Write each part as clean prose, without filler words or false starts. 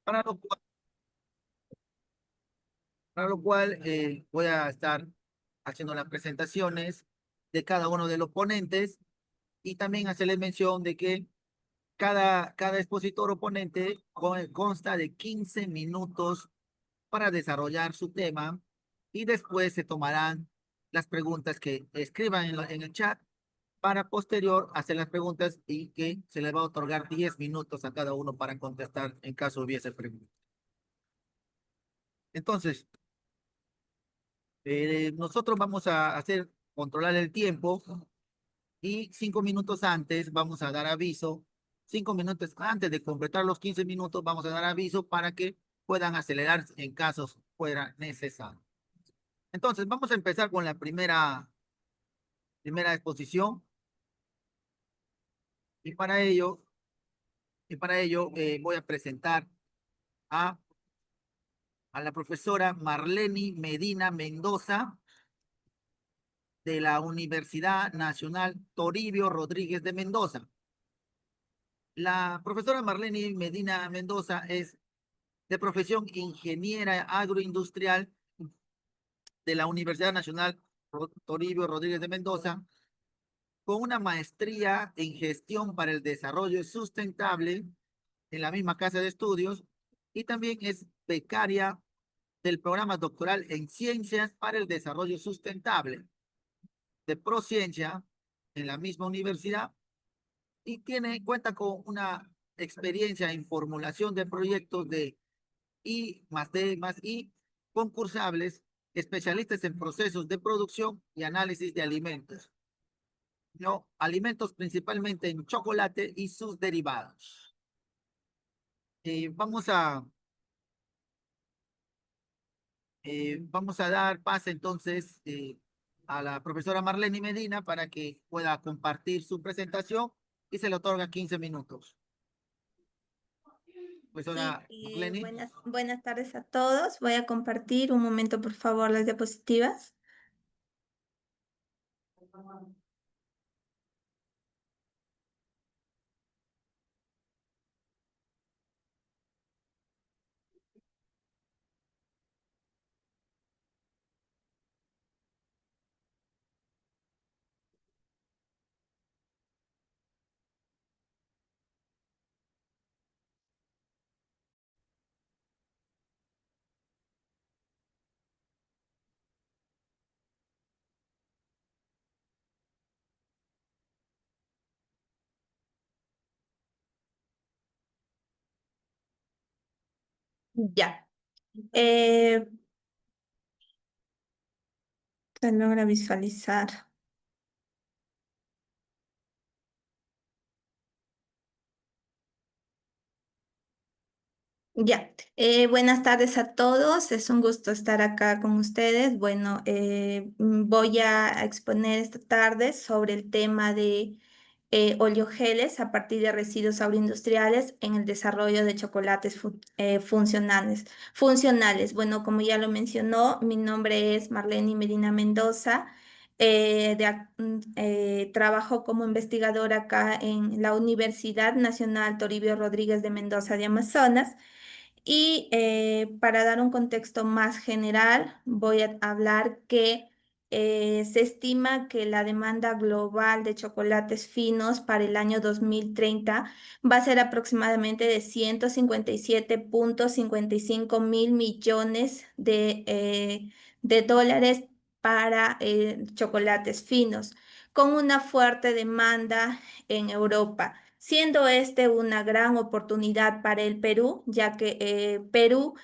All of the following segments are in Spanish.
para lo cual voy a estar haciendo las presentaciones de cada uno de los ponentes y también hacerles mención de que cada expositor o ponente consta de 15 minutos para desarrollar su tema y después se tomarán las preguntas que escriban en el chat para posterior hacer las preguntas y que se les va a otorgar 10 minutos a cada uno para contestar en caso hubiese preguntas. Entonces, nosotros vamos a hacer controlar el tiempo y 5 minutos antes vamos a dar aviso. 5 minutos antes de completar los 15 minutos vamos a dar aviso para que puedan acelerar en casos fuera necesario. Entonces, vamos a empezar con la primera exposición y para ello voy a presentar a, a la profesora Marleni Medina Mendoza de la Universidad Nacional Toribio Rodríguez de Mendoza. La profesora Marleni Medina Mendoza es de profesión ingeniera agroindustrial de la Universidad Nacional Toribio Rodríguez de Mendoza, con una maestría en gestión para el desarrollo sustentable en la misma casa de estudios y también es becaria del programa doctoral en ciencias para el desarrollo sustentable de Prociencia en la misma universidad y cuenta con una experiencia en formulación de proyectos de I+D+I concursables, especialistas en procesos de producción y análisis de alimentos. No, alimentos principalmente en chocolate y sus derivados. Vamos a dar pase entonces a la profesora Marleni Medina para que pueda compartir su presentación y se le otorga 15 minutos. Sí, Profesora Marleni. buenas tardes a todos. Voy a compartir un momento, por favor, las diapositivas. Ya. Eh, Se logra visualizar. Ya, buenas tardes a todos, es un gusto estar acá con ustedes. Bueno, voy a exponer esta tarde sobre el tema de oleogeles a partir de residuos agroindustriales en el desarrollo de chocolates funcionales. Bueno, como ya lo mencionó, mi nombre es Marleni Medina Mendoza. Trabajo como investigadora acá en la Universidad Nacional Toribio Rodríguez de Mendoza de Amazonas. Y para dar un contexto más general, voy a hablar que se estima que la demanda global de chocolates finos para el año 2030 va a ser aproximadamente de 157,55 mil millones de dólares para chocolates finos, con una fuerte demanda en Europa, siendo este una gran oportunidad para el Perú, ya que Perú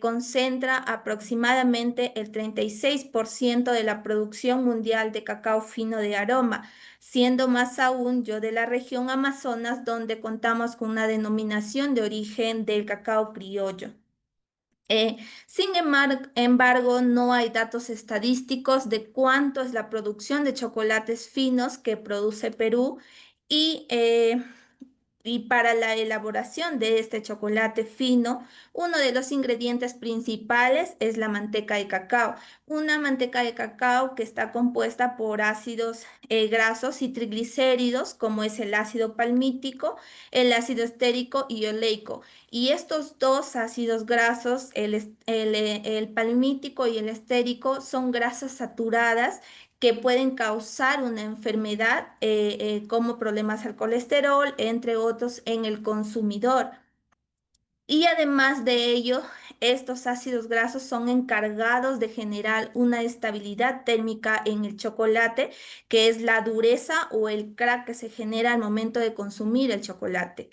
concentra aproximadamente el 36% de la producción mundial de cacao fino de aroma, siendo más aún yo de la región Amazonas, donde contamos con una denominación de origen del cacao criollo. Sin embargo, no hay datos estadísticos de cuánto es la producción de chocolates finos que produce Perú y Y para la elaboración de este chocolate fino, uno de los ingredientes principales es la manteca de cacao. Una manteca de cacao que está compuesta por ácidos grasos y triglicéridos, como es el ácido palmítico, el ácido estérico y oleico. Y estos dos ácidos grasos, el palmítico y el estérico, son grasas saturadas que pueden causar una enfermedad como problemas al colesterol, entre otros, en el consumidor. Y además de ello, estos ácidos grasos son encargados de generar una estabilidad térmica en el chocolate, que es la dureza o el crack que se genera al momento de consumir el chocolate.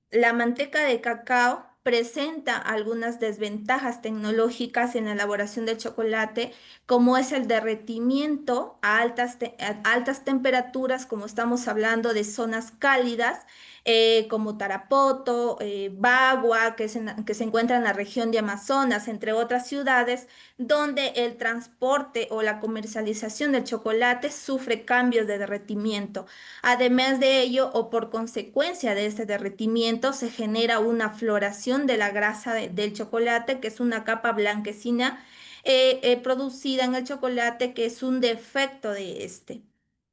La manteca de cacao presenta algunas desventajas tecnológicas en la elaboración del chocolate, como es el derretimiento a altas temperaturas, como estamos hablando de zonas cálidas, como Tarapoto, Bagua, que se encuentra en la región de Amazonas, entre otras ciudades, donde el transporte o la comercialización del chocolate sufre cambios de derretimiento. Además de ello, o por consecuencia de este derretimiento, se genera una floración de la grasa del chocolate, que es una capa blanquecina producida en el chocolate, que es un defecto de este.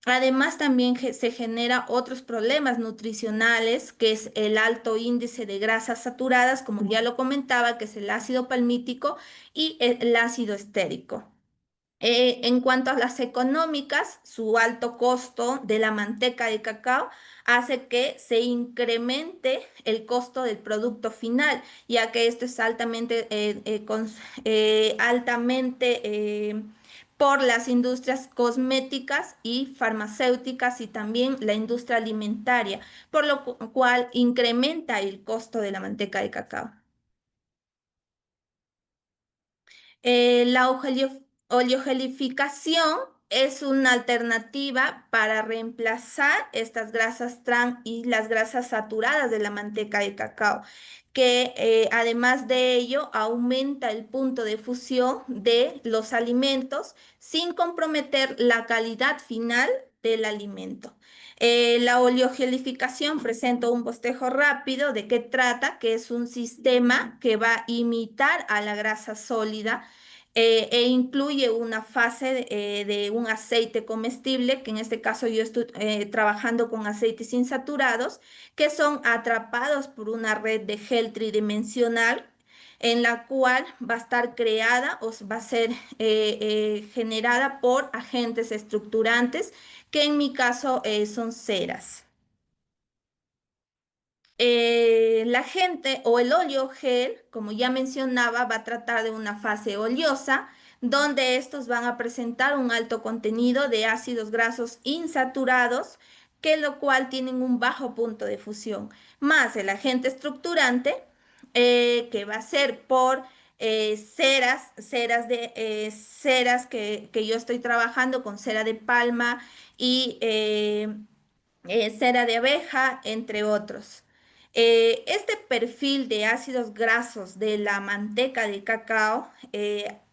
Además, también se genera otros problemas nutricionales, que es el alto índice de grasas saturadas, como ya lo comentaba, que es el ácido palmítico y el ácido estérico. En cuanto a las económicas, su alto costo de la manteca de cacao hace que se incremente el costo del producto final, ya que esto es altamente por las industrias cosméticas y farmacéuticas y también la industria alimentaria, por lo cual incrementa el costo de la manteca de cacao. La oleogelificación es una alternativa para reemplazar estas grasas trans y las grasas saturadas de la manteca de cacao, que además de ello aumenta el punto de fusión de los alimentos sin comprometer la calidad final del alimento. La oleogelificación presenta un bostejo rápido de qué trata, que es un sistema que va a imitar a la grasa sólida e incluye una fase de un aceite comestible, que en este caso yo estoy trabajando con aceites insaturados, que son atrapados por una red de gel tridimensional en la cual va a estar creada o va a ser generada por agentes estructurantes, que en mi caso son ceras. La gente o el óleo gel, como ya mencionaba, va a tratar de una fase oleosa, donde estos van a presentar un alto contenido de ácidos grasos insaturados, que lo cual tienen un bajo punto de fusión, más el agente estructurante, que va a ser por ceras que yo estoy trabajando con cera de palma y cera de abeja, entre otros. Este perfil de ácidos grasos de la manteca de cacao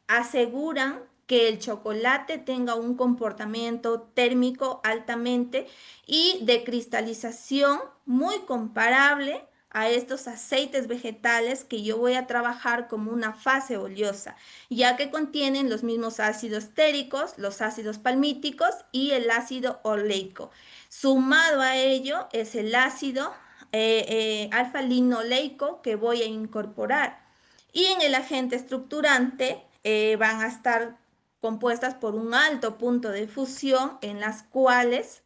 aseguran que el chocolate tenga un comportamiento térmico altamente y de cristalización muy comparable a estos aceites vegetales que yo voy a trabajar como una fase oleosa, ya que contienen los mismos ácidos estéricos, los ácidos palmíticos y el ácido oleico. Sumado a ello es el ácido alfa-linoleico que voy a incorporar. Y en el agente estructurante van a estar compuestas por un alto punto de fusión en las cuales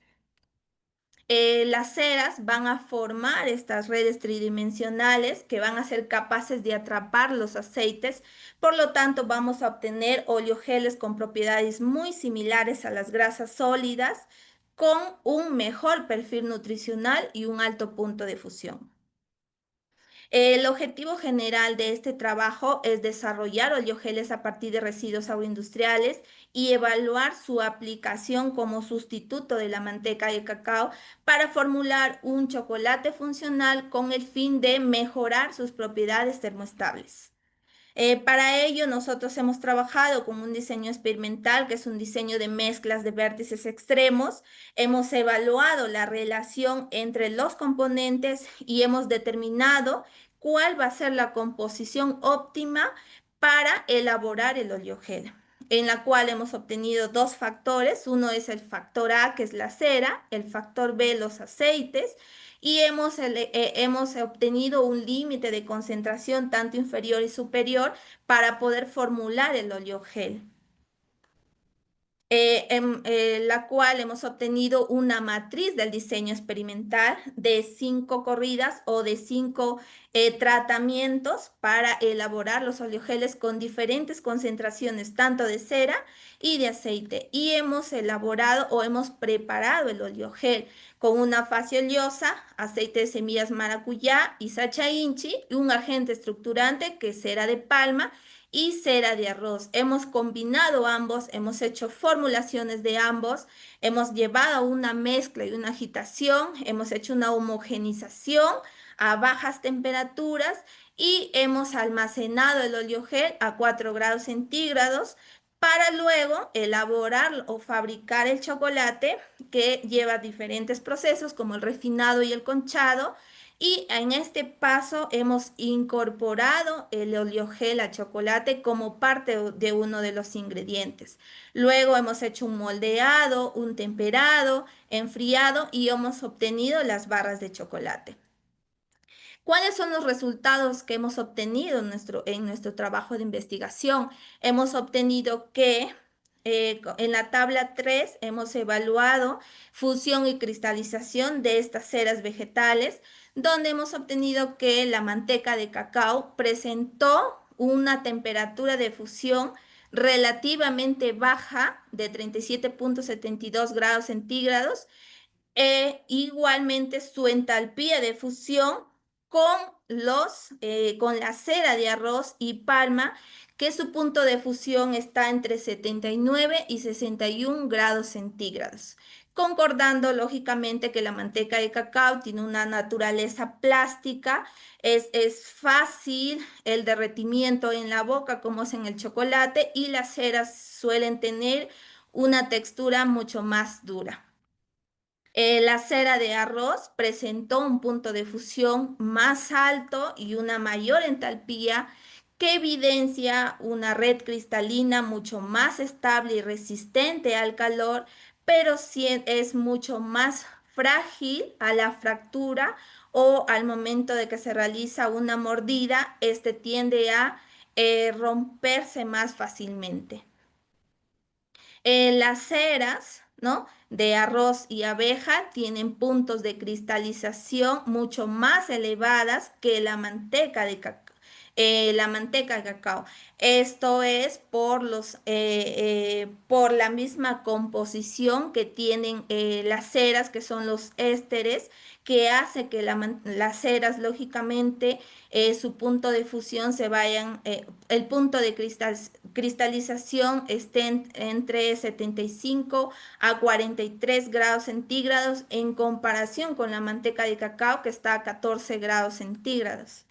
las ceras van a formar estas redes tridimensionales que van a ser capaces de atrapar los aceites. Por lo tanto, vamos a obtener oleogeles con propiedades muy similares a las grasas sólidas, con un mejor perfil nutricional y un alto punto de fusión. El objetivo general de este trabajo es desarrollar oleogeles a partir de residuos agroindustriales y evaluar su aplicación como sustituto de la manteca de cacao para formular un chocolate funcional con el fin de mejorar sus propiedades termoestables. Para ello, nosotros hemos trabajado con un diseño experimental, que es un diseño de mezclas de vértices extremos. Hemos evaluado la relación entre los componentes y hemos determinado cuál va a ser la composición óptima para elaborar el oleogel, en la cual hemos obtenido dos factores. Uno es el factor A, que es la cera, el factor B, los aceites, y hemos obtenido un límite de concentración tanto inferior y superior para poder formular el oleogel, la cual hemos obtenido una matriz del diseño experimental de 5 corridas o de 5 tratamientos para elaborar los oleogeles con diferentes concentraciones, tanto de cera y de aceite. Y hemos elaborado o hemos preparado el oleogel con una fase oleosa, aceite de semillas maracuyá y sacha inchi, y un agente estructurante que es cera de palma y cera de arroz. Hemos combinado ambos, hemos hecho formulaciones de ambos, hemos llevado una mezcla y una agitación, hemos hecho una homogenización a bajas temperaturas y hemos almacenado el oleogel a 4 grados centígrados para luego elaborar o fabricar el chocolate, que lleva diferentes procesos como el refinado y el conchado, y en este paso hemos incorporado el oleogel a chocolate como parte de uno de los ingredientes. Luego hemos hecho un moldeado, un temperado, enfriado y hemos obtenido las barras de chocolate. ¿Cuáles son los resultados que hemos obtenido en nuestro trabajo de investigación? Hemos obtenido que en la tabla 3 hemos evaluado fusión y cristalización de estas ceras vegetales, donde hemos obtenido que la manteca de cacao presentó una temperatura de fusión relativamente baja de 37,72 grados centígrados, igualmente su entalpía de fusión con con la cera de arroz y palma, que su punto de fusión está entre 79 y 61 grados centígrados, concordando lógicamente que la manteca de cacao tiene una naturaleza plástica, es fácil el derretimiento en la boca como es en el chocolate, y las ceras suelen tener una textura mucho más dura. La cera de arroz presentó un punto de fusión más alto y una mayor entalpía, que evidencia una red cristalina mucho más estable y resistente al calor, pero sí es mucho más frágil a la fractura o al momento de que se realiza una mordida, este tiende a romperse más fácilmente. Las ceras, ¿no?, de arroz y abeja tienen puntos de cristalización mucho más elevadas que la manteca de cacao. Esto es por la misma composición que tienen las ceras, que son los ésteres, que hace que las ceras, lógicamente, su punto de fusión el punto de cristalización esté entre 75 a 43 grados centígrados, en comparación con la manteca de cacao, que está a 14 grados centígrados.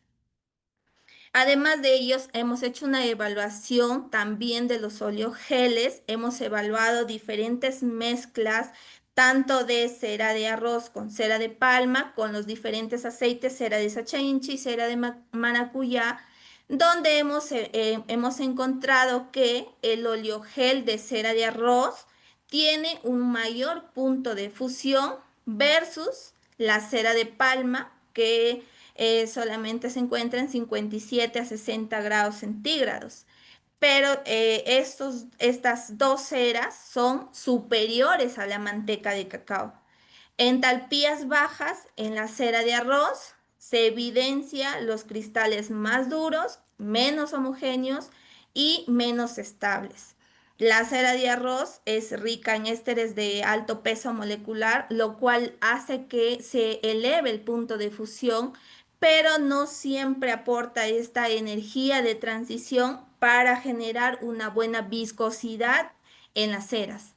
Además de ellos, hemos hecho una evaluación también de los oleogeles. Hemos evaluado diferentes mezclas, tanto de cera de arroz con cera de palma, con los diferentes aceites, cera de sacha inchi y cera de maracuyá, donde hemos encontrado que el oleogel de cera de arroz tiene un mayor punto de fusión versus la cera de palma, que solamente se encuentra en 57 a 60 grados centígrados. Pero estas dos ceras son superiores a la manteca de cacao. Entalpías bajas en la cera de arroz se evidencia los cristales más duros, menos homogéneos y menos estables. La cera de arroz es rica en ésteres de alto peso molecular, lo cual hace que se eleve el punto de fusión, pero no siempre aporta esta energía de transición para generar una buena viscosidad en las ceras.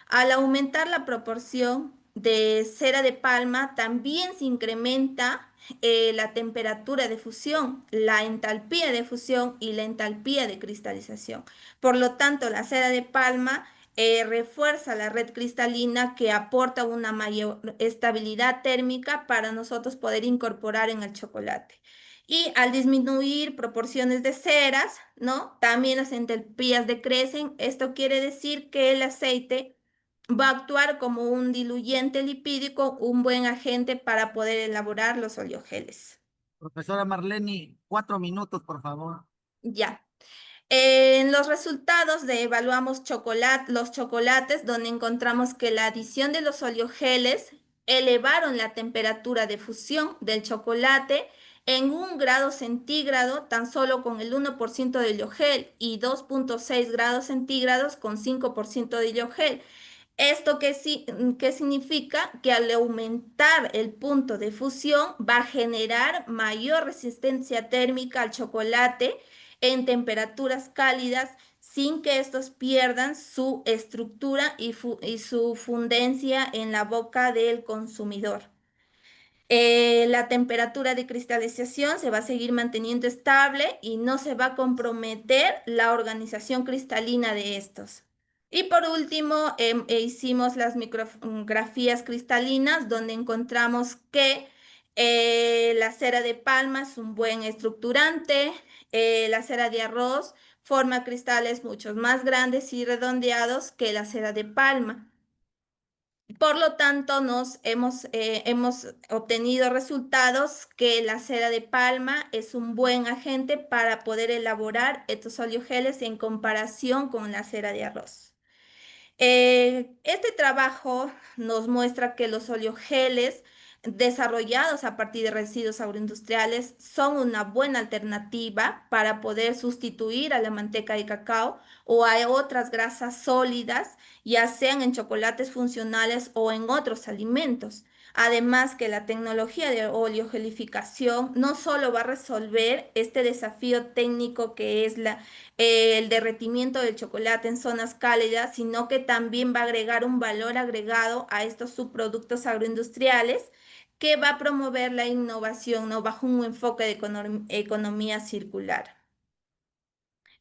Al aumentar la proporción de cera de palma, también se incrementa la temperatura de fusión, la entalpía de fusión y la entalpía de cristalización. Por lo tanto, la cera de palma refuerza la red cristalina que aporta una mayor estabilidad térmica para nosotros poder incorporar en el chocolate. Y al disminuir proporciones de ceras, ¿no? También las entalpías decrecen. Esto quiere decir que el aceite va a actuar como un diluyente lipídico, un buen agente para poder elaborar los oleogeles. Profesora Marlene, 4 minutos, por favor. Ya. En los resultados de evaluamos los chocolates, donde encontramos que la adición de los oleogeles elevaron la temperatura de fusión del chocolate en 1 grado centígrado tan solo con el 1% de oleogel y 2,6 grados centígrados con 5% de oleogel. ¿Esto qué significa? Que al aumentar el punto de fusión va a generar mayor resistencia térmica al chocolate en temperaturas cálidas sin que estos pierdan su estructura y su fundencia en la boca del consumidor. La temperatura de cristalización se va a seguir manteniendo estable y no se va a comprometer la organización cristalina de estos. Y por último, hicimos las micrografías cristalinas donde encontramos que la cera de palma es un buen estructurante, la cera de arroz forma cristales mucho más grandes y redondeados que la cera de palma. Por lo tanto, hemos obtenido resultados que la cera de palma es un buen agente para poder elaborar estos oleogeles en comparación con la cera de arroz. Este trabajo nos muestra que los oleogeles desarrollados a partir de residuos agroindustriales son una buena alternativa para poder sustituir a la manteca de cacao o a otras grasas sólidas, ya sean en chocolates funcionales o en otros alimentos. Además que la tecnología de oleogelificación no solo va a resolver este desafío técnico que es el derretimiento del chocolate en zonas cálidas, sino que también va a agregar un valor agregado a estos subproductos agroindustriales que va a promover la innovación, ¿no? Bajo un enfoque de economía circular.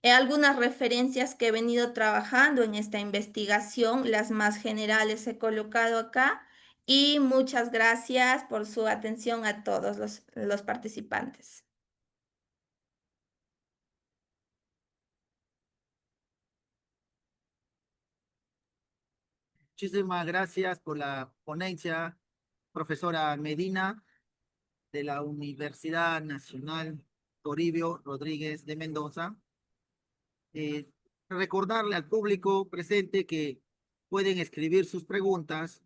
Algunas referencias que he venido trabajando en esta investigación, las más generales he colocado acá y muchas gracias por su atención a todos los participantes. Muchísimas gracias por la ponencia, profesora Medina, de la Universidad Nacional Toribio Rodríguez de Mendoza. Eh, Recordarle al público presente que pueden escribir sus preguntas,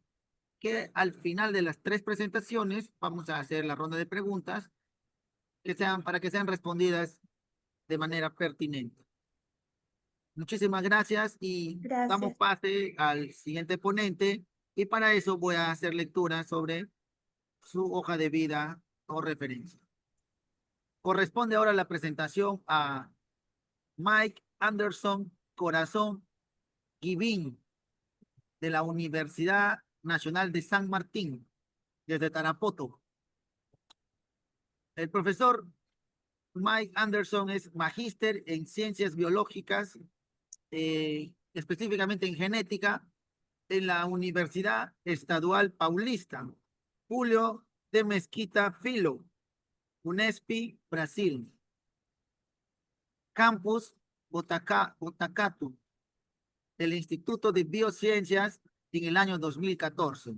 que al final de las 3 presentaciones vamos a hacer la ronda de preguntas para que sean respondidas de manera pertinente. Muchísimas gracias y damos Gracias. pase al siguiente ponente, y para eso voy a hacer lectura sobre su hoja de vida o referencia. Corresponde ahora la presentación a Mike Anderson Corazón Givín, de la Universidad Nacional de San Martín, desde Tarapoto. El profesor Mike Anderson es magíster en ciencias biológicas, específicamente en genética, en la Universidad Estadual Paulista Julio de Mesquita Filo, Unesp, Brasil. Campus Botacato, del Instituto de Biociencias, en el año 2014.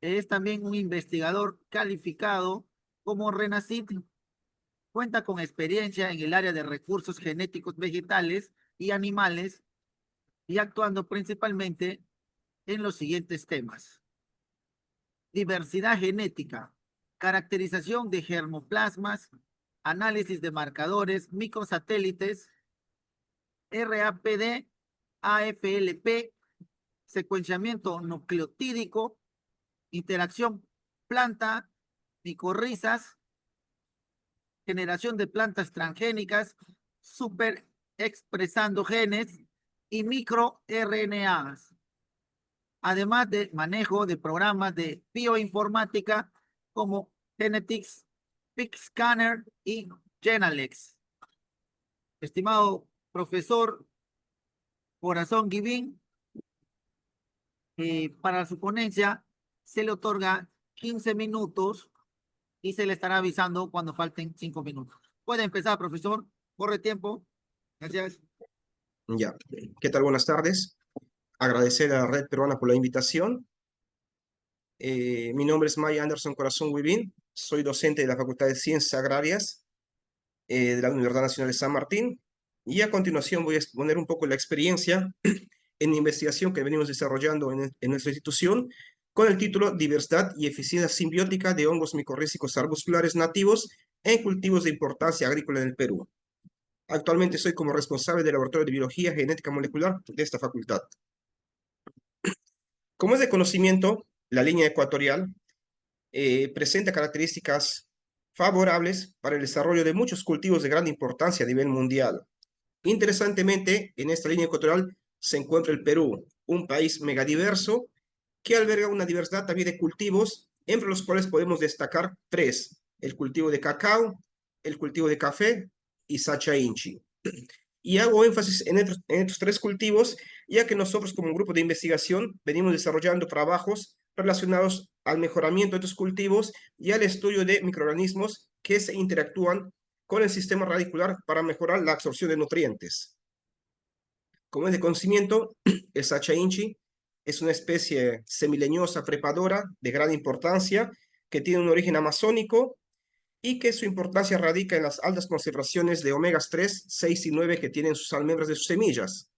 Es también un investigador calificado como RENACID. Cuenta con experiencia en el área de recursos genéticos vegetales y animales y actuando principalmente en los siguientes temas: diversidad genética, caracterización de germoplasmas, análisis de marcadores microsatélites, RAPD, AFLP, secuenciamiento nucleotídico, interacción planta, micorrizas, generación de plantas transgénicas, super expresando genes y microRNAs, además de manejo de programas de bioinformática como Genetics, PickScanner y Genalex. Estimado profesor Corazón Guivín, para su ponencia se le otorga 15 minutos y se le estará avisando cuando falten 5 minutos. Puede empezar, profesor. Corre tiempo. Gracias. Ya, ¿qué tal? Buenas tardes. Agradecer a la Red Peruana por la invitación. Mi nombre es Maya Anderson Corazón Guivín. Soy docente de la Facultad de Ciencias Agrarias de la Universidad Nacional de San Martín. Y a continuación voy a exponer un poco la experiencia en investigación que venimos desarrollando en nuestra institución con el título Diversidad y eficiencia simbiótica de hongos micorrízicos arbusculares nativos en cultivos de importancia agrícola en el Perú. Actualmente soy como responsable del Laboratorio de Biología Genética Molecular de esta facultad. Como es de conocimiento, la línea ecuatorial presenta características favorables para el desarrollo de muchos cultivos de gran importancia a nivel mundial. Interesantemente, en esta línea ecuatorial se encuentra el Perú, un país megadiverso que alberga una diversidad también de cultivos, entre los cuales podemos destacar tres: el cultivo de cacao, el cultivo de café y Sacha Inchi. Y hago énfasis en estos tres cultivos, ya que nosotros como grupo de investigación venimos desarrollando trabajos relacionados al mejoramiento de estos cultivos y al estudio de microorganismos que se interactúan con el sistema radicular para mejorar la absorción de nutrientes. Como es de conocimiento, el Sacha Inchi es una especie semileñosa trepadora de gran importancia que tiene un origen amazónico y que su importancia radica en las altas concentraciones de omegas 3, 6 y 9 que tienen sus almendras de sus semillas.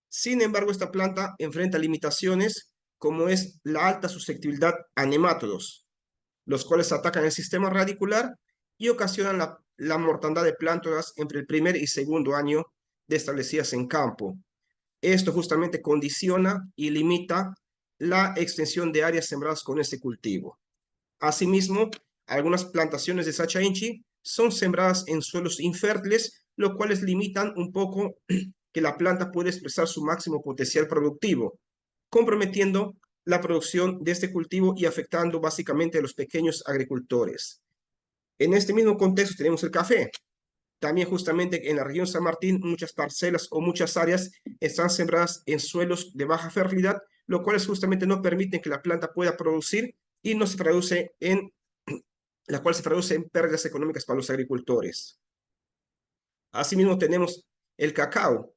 Sin embargo, esta planta enfrenta limitaciones como es la alta susceptibilidad a nemátodos, los cuales atacan el sistema radicular y ocasionan la mortandad de plantas entre el primer y segundo año de establecidas en campo. Esto justamente condiciona y limita la extensión de áreas sembradas con este cultivo. Asimismo, algunas plantaciones de Sacha Inchi son sembradas en suelos infértiles, lo cuales limitan un poco que la planta pueda expresar su máximo potencial productivo, comprometiendo la producción de este cultivo y afectando básicamente a los pequeños agricultores. En este mismo contexto tenemos el café. También justamente en la región San Martín muchas parcelas o muchas áreas están sembradas en suelos de baja fertilidad, lo cual justamente no permite que la planta pueda producir y no se traduce en, la cual se traduce en pérdidas económicas para los agricultores. Asimismo tenemos el cacao,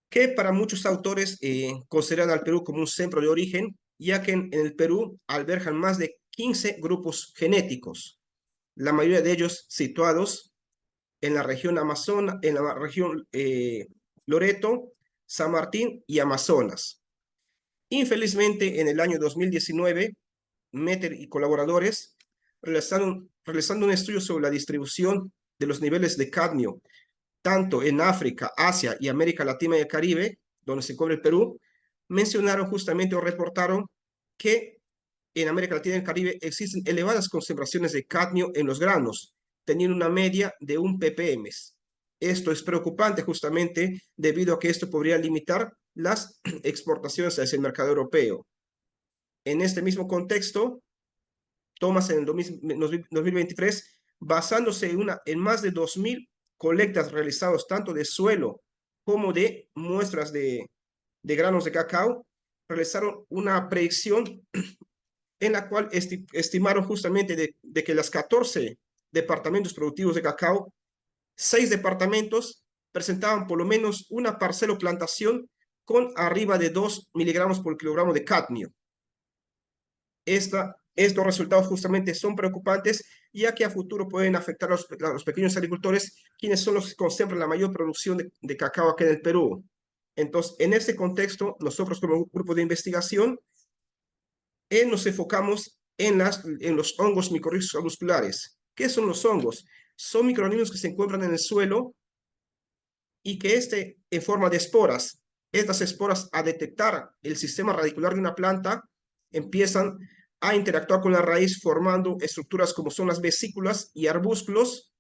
que para muchos autores consideran al Perú como un centro de origen, ya que en el Perú albergan más de 15 grupos genéticos, la mayoría de ellos situados en la región Amazonas, en la región Loreto, San Martín y Amazonas. Infelizmente, en el año 2019, Meter y colaboradores realizando un estudio sobre la distribución de los niveles de cadmio, tanto en África, Asia y América Latina y el Caribe, donde se encuentra el Perú, mencionaron justamente o reportaron que en América Latina y el Caribe existen elevadas concentraciones de cadmio en los granos, teniendo una media de 1 ppm. Esto es preocupante justamente debido a que esto podría limitar las exportaciones hacia el mercado europeo. En este mismo contexto, Thomas en el 2023, basándose en más de 2.000 colectas realizadas tanto de suelo como de muestras de granos de cacao, realizaron una predicción en la cual estimaron justamente de que las 14 departamentos productivos de cacao, 6 departamentos presentaban por lo menos una parcela o plantación con arriba de 2 miligramos por kilogramo de cadmio. Estos resultados justamente son preocupantes, ya que a futuro pueden afectar a los pequeños agricultores, quienes son los que concentran la mayor producción de cacao aquí en el Perú. Entonces, en este contexto, nosotros como grupo de investigación nos enfocamos en los hongos micorrízicos arbusculares. ¿Qué son los hongos? Son microorganismos que se encuentran en el suelo y que en forma de esporas, estas esporas a detectar el sistema radicular de una planta empiezan a interactuar con la raíz formando estructuras como son las vesículas y arbúsculos,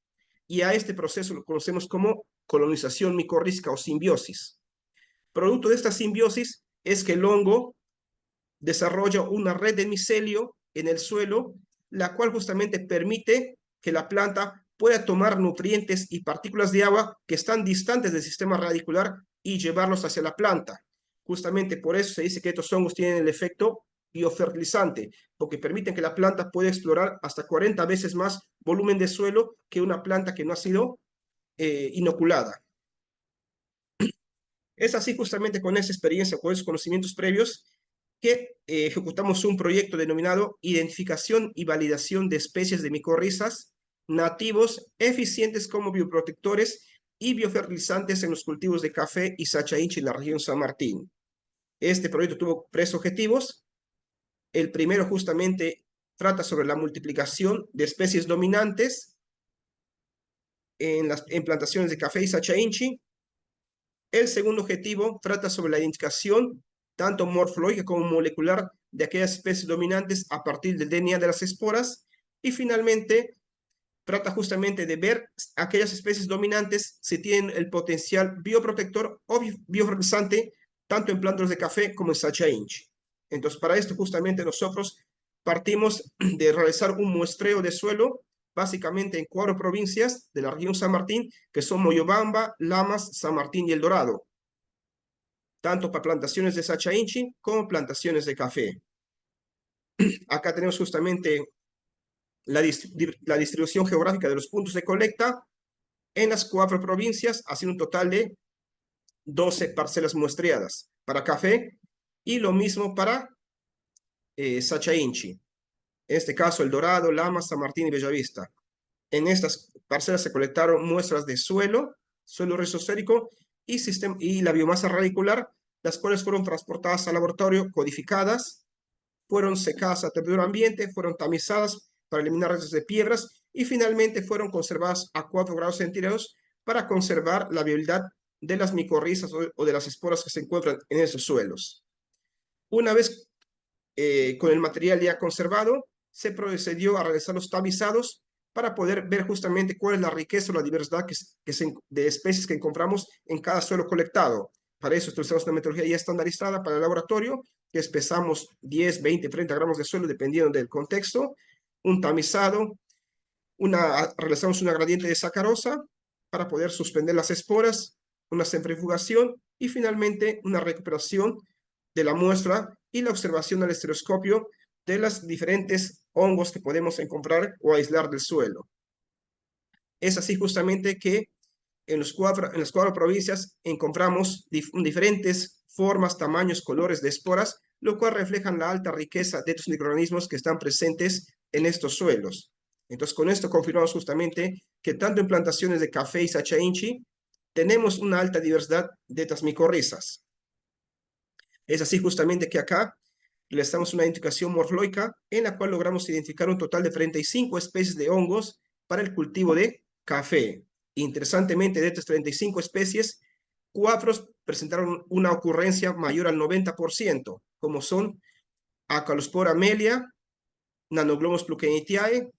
y a este proceso lo conocemos como colonización micorrízica o simbiosis. Producto de esta simbiosis es que el hongo desarrolla una red de micelio en el suelo la cual justamente permite que la planta pueda tomar nutrientes y partículas de agua que están distantes del sistema radicular y llevarlos hacia la planta. Justamente por eso se dice que estos hongos tienen el efecto biofertilizante, porque permiten que la planta pueda explorar hasta 40 veces más volumen de suelo que una planta que no ha sido inoculada. Es así justamente con esa experiencia, con esos conocimientos previos, que ejecutamos un proyecto denominado Identificación y Validación de Especies de Micorrizas nativos eficientes como bioprotectores y biofertilizantes en los cultivos de café y Sacha Inchi en la región San Martín. Este proyecto tuvo 3 objetivos. El primero justamente trata sobre la multiplicación de especies dominantes en las plantaciones de café y Sacha Inchi. El segundo objetivo trata sobre la identificación tanto morfológica como molecular de aquellas especies dominantes a partir del DNA de las esporas. Y finalmente, trata justamente de ver aquellas especies dominantes si tienen el potencial bioprotector o biofertilizante tanto en plantas de café como en Sacha Inchi. Entonces, para esto justamente nosotros partimos de realizar un muestreo de suelo básicamente en 4 provincias de la región San Martín, que son Moyobamba, Lamas, San Martín y El Dorado, tanto para plantaciones de Sacha Inchi como plantaciones de café. Acá tenemos justamente la distribución geográfica de los puntos de colecta en las 4 provincias, haciendo un total de 12 parcelas muestreadas para café y lo mismo para Sacha Inchi. En este caso, El Dorado, Lamas, San Martín y Bellavista. En estas parcelas se colectaron muestras de suelo rizosférico y la biomasa radicular, las cuales fueron transportadas al laboratorio, codificadas, fueron secadas a temperatura ambiente, fueron tamizadas para eliminar restos de piedras y finalmente fueron conservadas a 4 grados centígrados para conservar la viabilidad de las micorrizas o de las esporas que se encuentran en esos suelos. Una vez con el material ya conservado, se procedió a realizar los tamizados para poder ver justamente cuál es la riqueza o la diversidad de especies que encontramos en cada suelo colectado. Para eso utilizamos una metodología ya estandarizada para el laboratorio, que es pesamos 10, 20, 30 gramos de suelo dependiendo del contexto, un tamizado, realizamos una gradiente de sacarosa para poder suspender las esporas, una centrifugación y finalmente una recuperación de la muestra y la observación al estereoscopio de los diferentes hongos que podemos encontrar o aislar del suelo. Es así justamente que en las 4 provincias encontramos diferentes formas, tamaños, colores de esporas, lo cual reflejan la alta riqueza de estos microorganismos que están presentes en estos suelos. Entonces, con esto confirmamos justamente que tanto en plantaciones de café y Sacha Inchi tenemos una alta diversidad de estas micorrizas. Es así justamente que acá les damos una identificación morfológica en la cual logramos identificar un total de 35 especies de hongos para el cultivo de café. Interesantemente, de estas 35 especies, 4 presentaron una ocurrencia mayor al 90%, como son Acalospora amelia, Nanoglomus plukenetiae,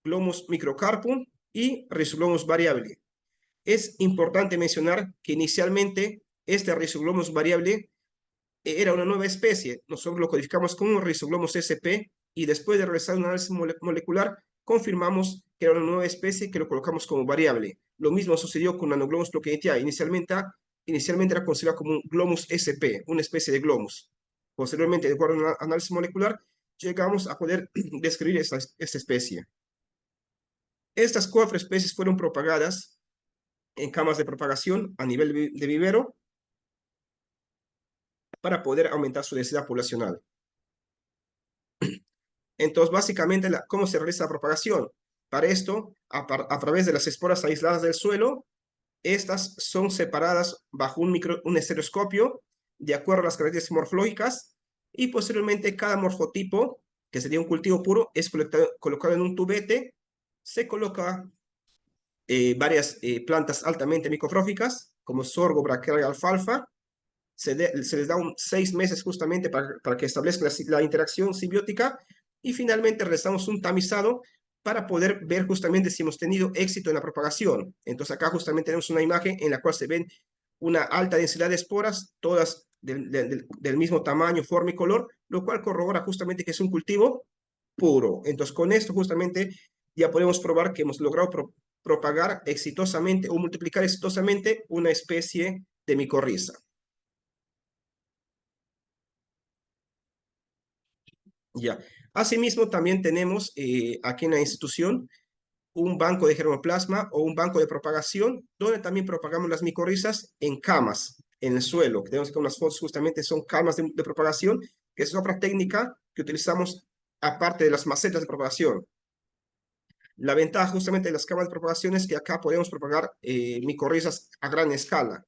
Glomus microcarpum y Rhizoglomus variable. Es importante mencionar que inicialmente este Rhizoglomus variable era una nueva especie. Nosotros lo codificamos como Rhizoglomus sp y después de realizar un análisis molecular confirmamos que era una nueva especie que lo colocamos como variable. Lo mismo sucedió con Nanoglomus plukenetiae. Inicialmente era considerado como un Glomus sp, una especie de Glomus. Posteriormente, de acuerdo a un análisis molecular, llegamos a poder describir esta especie. Estas 4 especies fueron propagadas en camas de propagación a nivel de vivero para poder aumentar su densidad poblacional. Entonces, básicamente, ¿cómo se realiza la propagación? Para esto, a través de las esporas aisladas del suelo, estas son separadas bajo un estereoscopio de acuerdo a las características morfológicas y posteriormente cada morfotipo, que sería un cultivo puro, es colocado en un tubete, se coloca varias plantas altamente micotróficas, como sorgo, braquial y alfalfa, se les da 6 meses justamente para que establezca la interacción simbiótica y finalmente realizamos un tamizado para poder ver justamente si hemos tenido éxito en la propagación. Entonces acá justamente tenemos una imagen en la cual se ven una alta densidad de esporas, todas del mismo tamaño, forma y color, lo cual corrobora justamente que es un cultivo puro. Entonces, con esto justamente ya podemos probar que hemos logrado propagar exitosamente o multiplicar exitosamente una especie de micorriza. Ya. Asimismo, también tenemos aquí en la institución un banco de germoplasma o un banco de propagación, donde también propagamos las micorrizas en camas, en el suelo. Tenemos que unas fotos justamente son camas de propagación, que es otra técnica que utilizamos aparte de las macetas de propagación. La ventaja justamente de las camas de propagación es que acá podemos propagar micorrizas a gran escala,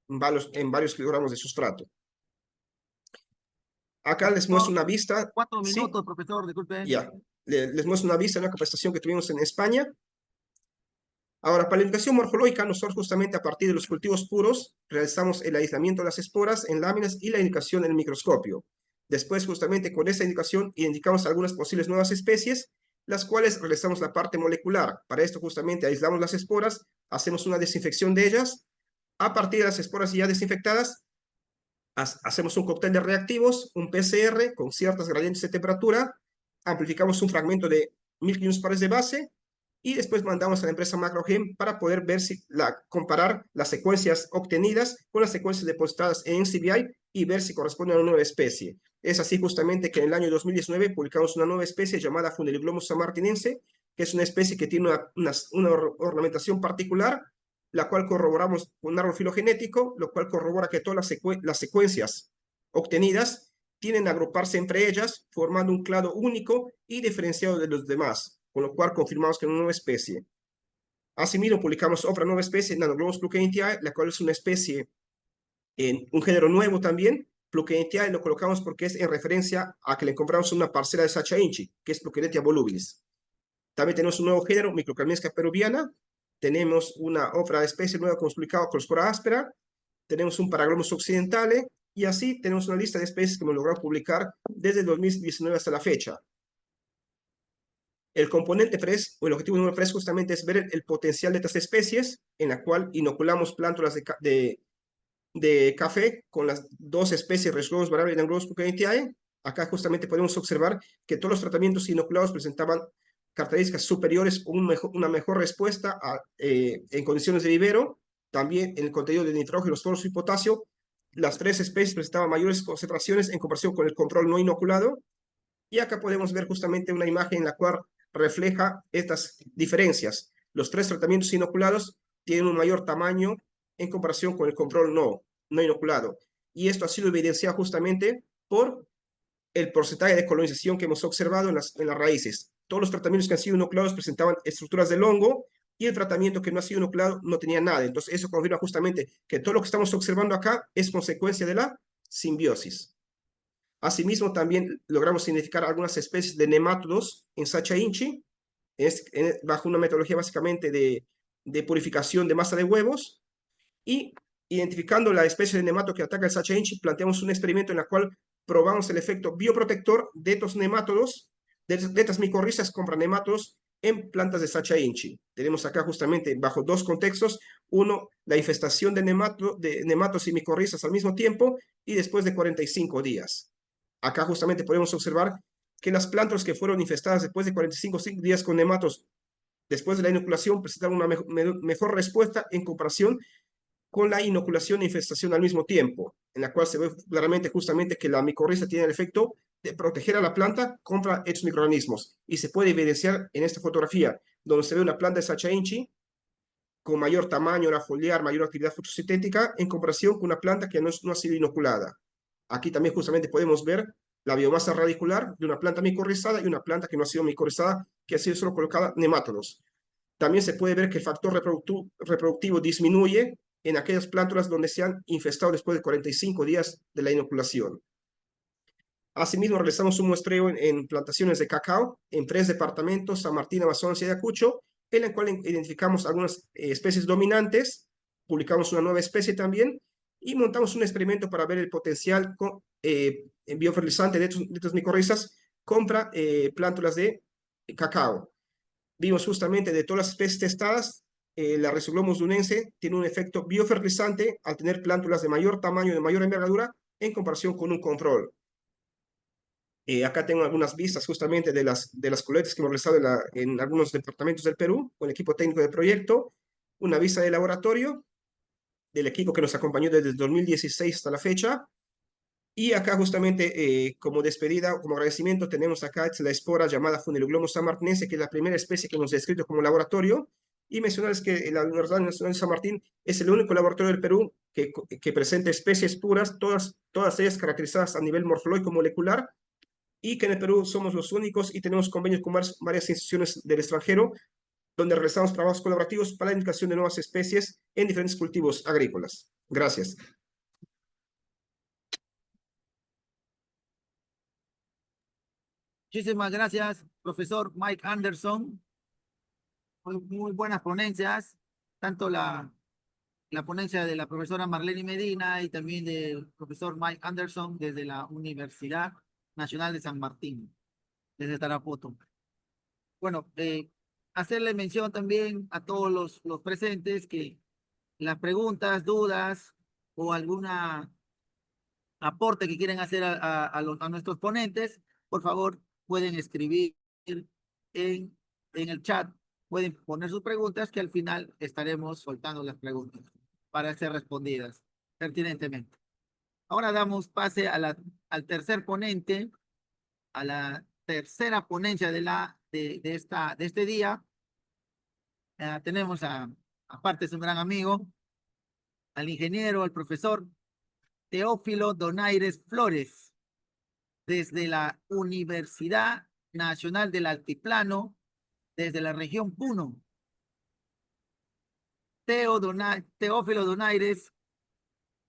en varios kilogramos de sustrato. Acá les muestro una vista. 4 ¿Sí? minutos, profesor, disculpe. Ya. Les muestro una vista de una capacitación que tuvimos en España. Ahora, para la identificación morfológica, nosotros justamente a partir de los cultivos puros realizamos el aislamiento de las esporas en láminas y la indicación en el microscopio. Después, justamente con esa indicación, indicamos algunas posibles nuevas especies, las cuales realizamos la parte molecular. Para esto, justamente, aislamos las esporas, hacemos una desinfección de ellas. A partir de las esporas ya desinfectadas, hacemos un cóctel de reactivos, un PCR con ciertas gradientes de temperatura, amplificamos un fragmento de 1500 pares de base y después mandamos a la empresa Macrogem para poder ver comparar las secuencias obtenidas con las secuencias depositadas en NCBI y ver si corresponden a una nueva especie. Es así justamente que en el año 2019 publicamos una nueva especie llamada Fundeloglomus sanmartinense, que es una especie que tiene una ornamentación particular, la cual corroboramos con un árbol filogenético, lo cual corrobora que todas las secuencias obtenidas tienden a agruparse entre ellas, formando un clado único y diferenciado de los demás, con lo cual confirmamos que es una nueva especie. Asimismo, publicamos otra nueva especie, Nanoglomus plukentii, la cual es una especie en un género nuevo también. Plukentii lo colocamos porque es en referencia a que le encontramos una parcela de Sacha Inchi, que es Plukenetia volubilis. También tenemos un nuevo género, Microcalmiesca peruviana. Tenemos una otra especie nueva que hemos publicado, Clospora áspera. Tenemos un Paraglomus occidentale. Y así tenemos una lista de especies que hemos logrado publicar desde el 2019 hasta la fecha. El componente 3, o el objetivo número 3, justamente es ver el potencial de estas especies, en la cual inoculamos plántulas de café con las dos especies Rhizoglomus variable y Nanoglomus plukentii. Acá justamente podemos observar que todos los tratamientos inoculados presentaban características superiores o una mejor respuesta en condiciones de vivero. También en el contenido de nitrógeno, fósforo y potasio, las tres especies presentaban mayores concentraciones en comparación con el control no inoculado. Y acá podemos ver justamente una imagen en la cual refleja estas diferencias. Los tres tratamientos inoculados tienen un mayor tamaño en comparación con el control no inoculado. Y esto ha sido evidenciado justamente por el porcentaje de colonización que hemos observado en las raíces. Todos los tratamientos que han sido inoculados presentaban estructuras del hongo y el tratamiento que no ha sido inoculado no tenía nada. Entonces eso confirma justamente que todo lo que estamos observando acá es consecuencia de la simbiosis. Asimismo, también logramos identificar algunas especies de nemátodos en Sacha Inchi, bajo una metodología básicamente de purificación de masa de huevos, y identificando la especie de nemato que ataca el Sacha Inchi, planteamos un experimento en el cual probamos el efecto bioprotector de estos nemátodos, de estas micorrizas contra nemátodos en plantas de Sacha Inchi. Tenemos acá justamente bajo dos contextos, uno, la infestación de nematos y micorrizas al mismo tiempo y después de 45 días. Acá justamente podemos observar que las plantas que fueron infestadas después de 45 días con nematos, después de la inoculación, presentaron una mejor respuesta en comparación con la inoculación e infestación al mismo tiempo, en la cual se ve claramente justamente que la micorriza tiene el efecto de proteger a la planta contra estos microorganismos. Y se puede evidenciar en esta fotografía, donde se ve una planta de Sacha Inchi con mayor tamaño, hora foliar, mayor actividad fotosintética, en comparación con una planta que no ha sido inoculada. Aquí también justamente podemos ver la biomasa radicular de una planta micorrizada y una planta que no ha sido micorrizada, que ha sido solo colocada nemátodos. También se puede ver que el factor reproductivo disminuye en aquellas plántulas donde se han infestado después de 45 días de la inoculación. Asimismo, realizamos un muestreo en plantaciones de cacao en 3 departamentos, San Martín, Amazonas y Ayacucho, en el cual identificamos algunas especies dominantes, publicamos una nueva especie también, y montamos un experimento para ver el potencial biofertilizante de estas micorrizas contra plántulas de cacao. Vimos justamente de todas las especies testadas, la Rhizoglomus dunense tiene un efecto biofertilizante al tener plántulas de mayor tamaño, de mayor envergadura, en comparación con un control. Acá tengo algunas vistas justamente de las colectas que hemos realizado en algunos departamentos del Perú, con el equipo técnico del proyecto, una vista de laboratorio del equipo que nos acompañó desde el 2016 hasta la fecha. Y acá justamente como despedida, como agradecimiento, tenemos acá la espora llamada Funeloglomus sanmartinense, que es la primera especie que hemos descrito como laboratorio. Y mencionarles que la Universidad Nacional de San Martín es el único laboratorio del Perú que presenta especies puras, todas ellas caracterizadas a nivel morfológico molecular, y que en el Perú somos los únicos y tenemos convenios con varias instituciones del extranjero donde realizamos trabajos colaborativos para la indicación de nuevas especies en diferentes cultivos agrícolas. Gracias. Muchísimas gracias, profesor Mike Anderson. Muy buenas ponencias, tanto la ponencia de la profesora Marlene Medina y también del profesor Mike Anderson desde la Universidad Nacional de San Martín, desde Tarapoto. Bueno, hacerle mención también a todos los presentes que las preguntas, dudas o alguna aporte que quieren hacer a nuestros ponentes, por favor, pueden escribir en el chat, pueden poner sus preguntas que al final estaremos soltando las preguntas para ser respondidas pertinentemente. Ahora damos pase al tercer ponente, a la tercera ponencia de este día. Tenemos aparte es un gran amigo, al ingeniero, al profesor Teófilo Donaires Flores, desde la Universidad Nacional del Altiplano, desde la región Puno. Teófilo Donaires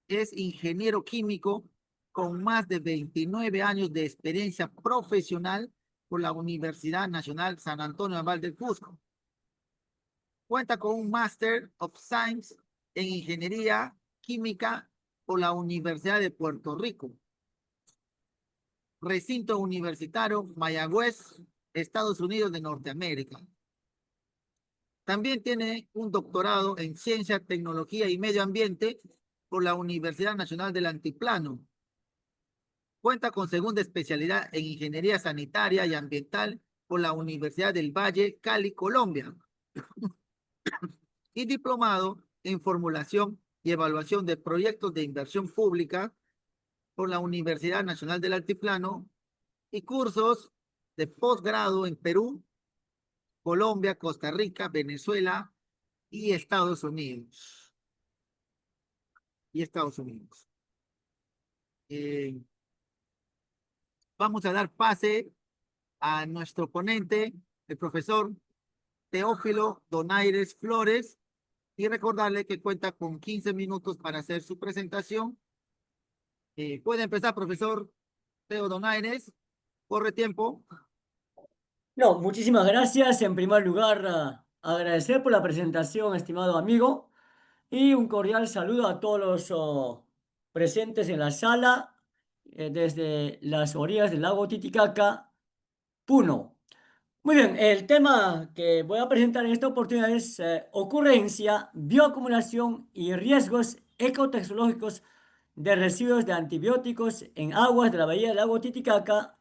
es ingeniero químico con más de 29 años de experiencia profesional por la Universidad Nacional San Antonio Abad del Cusco. Cuenta con un Master of Science en Ingeniería Química por la Universidad de Puerto Rico. Recinto Universitario Mayagüez, Estados Unidos de Norteamérica. También tiene un doctorado en Ciencia, Tecnología y Medio Ambiente por la Universidad Nacional del Altiplano. Cuenta con segunda especialidad en Ingeniería Sanitaria y Ambiental por la Universidad del Valle, Cali, Colombia. Y diplomado en Formulación y Evaluación de Proyectos de Inversión Pública por la Universidad Nacional del Altiplano y cursos de posgrado en Perú, Colombia, Costa Rica, Venezuela y Estados Unidos. Vamos a dar pase a nuestro ponente, el profesor Teófilo Donaires Flores, y recordarle que cuenta con 15 minutos para hacer su presentación. Puede empezar, profesor Teo Donaires. Corre tiempo. No, muchísimas gracias. En primer lugar, agradecer por la presentación, estimado amigo, y un cordial saludo a todos los presentes en la sala desde las orillas del lago Titicaca, Puno. Muy bien, el tema que voy a presentar en esta oportunidad es ocurrencia, bioacumulación y riesgos ecotextológicos de residuos de antibióticos en aguas de la bahía del lago Titicaca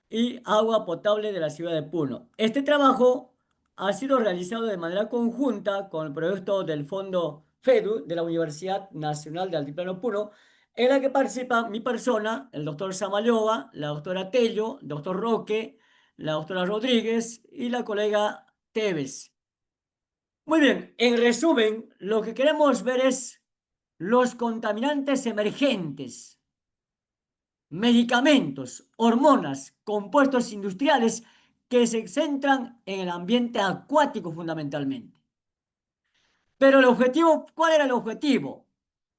y agua potable de la ciudad de Puno. Este trabajo ha sido realizado de manera conjunta con el proyecto del Fondo FEDU de la Universidad Nacional de Altiplano Puno, en la que participa mi persona, el doctor Samayoa, la doctora Tello, el doctor Roque, la doctora Rodríguez y la colega Tevez. Muy bien, en resumen, lo que queremos ver es los contaminantes emergentes, medicamentos, hormonas, compuestos industriales que se centran en el ambiente acuático fundamentalmente. Pero el objetivo, ¿cuál era el objetivo?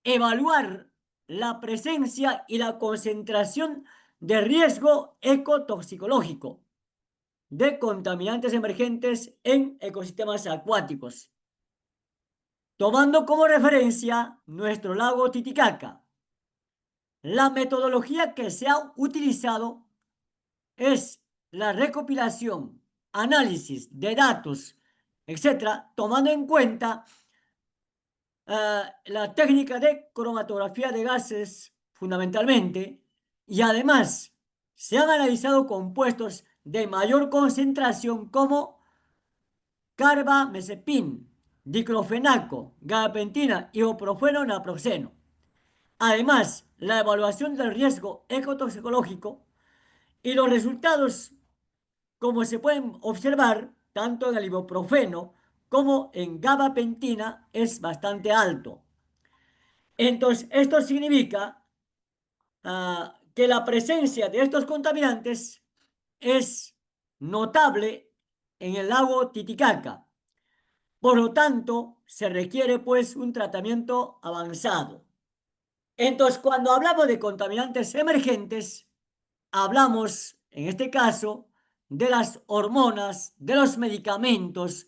Evaluar la presencia y la concentración de riesgo ecotoxicológico de contaminantes emergentes en ecosistemas acuáticos, tomando como referencia nuestro lago Titicaca. La metodología que se ha utilizado es la recopilación, análisis de datos, etcétera, tomando en cuenta la técnica de cromatografía de gases fundamentalmente, y además se han analizado compuestos de mayor concentración como carbamazepina, diclofenaco, gabapentina, ibuprofeno, naproxeno. Además, la evaluación del riesgo ecotoxicológico y los resultados, como se pueden observar, tanto en el ibuprofeno como en gabapentina, es bastante alto. Entonces, esto significa que la presencia de estos contaminantes es notable en el lago Titicaca. Por lo tanto, se requiere pues un tratamiento avanzado. Entonces, cuando hablamos de contaminantes emergentes, hablamos, en este caso, de las hormonas, de los medicamentos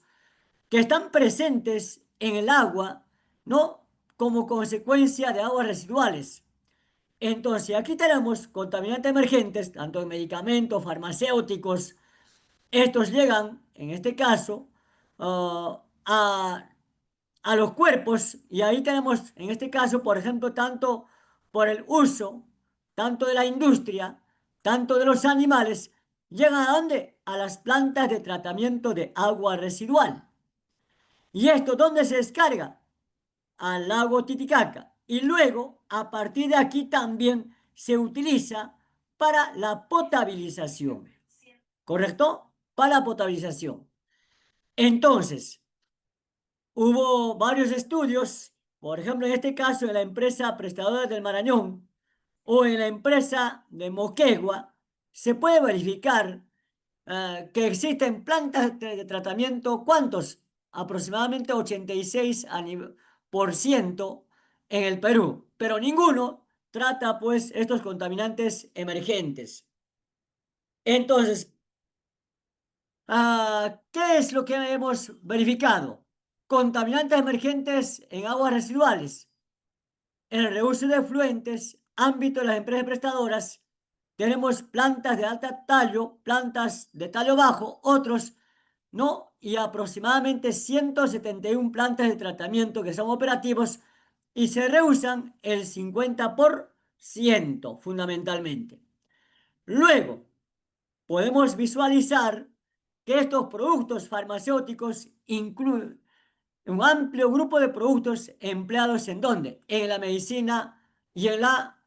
que están presentes en el agua, ¿no? Como consecuencia de aguas residuales. Entonces, aquí tenemos contaminantes emergentes, tanto en medicamentos, farmacéuticos. Estos llegan, en este caso, a los cuerpos, y ahí tenemos, en este caso, por ejemplo, tanto por el uso, tanto de la industria, tanto de los animales, llegan a dónde? A las plantas de tratamiento de agua residual. ¿Y esto dónde se descarga? Al lago Titicaca. Y luego, a partir de aquí también se utiliza para la potabilización. ¿Correcto? Para la potabilización. Entonces, hubo varios estudios, por ejemplo, en este caso en la empresa Prestadores del Marañón o en la empresa de Moquegua, se puede verificar que existen plantas de tratamiento, ¿cuántos? Aproximadamente 86% en el Perú, pero ninguno trata pues estos contaminantes emergentes. Entonces, ¿qué es lo que hemos verificado? Contaminantes emergentes en aguas residuales, en el reuso de efluentes, ámbito de las empresas prestadoras, tenemos plantas de alto tallo, plantas de tallo bajo, otros, ¿no? Y aproximadamente 171 plantas de tratamiento que son operativos y se reusan el 50% fundamentalmente. Luego, podemos visualizar que estos productos farmacéuticos incluyen un amplio grupo de productos empleados en ¿dónde? En la medicina y en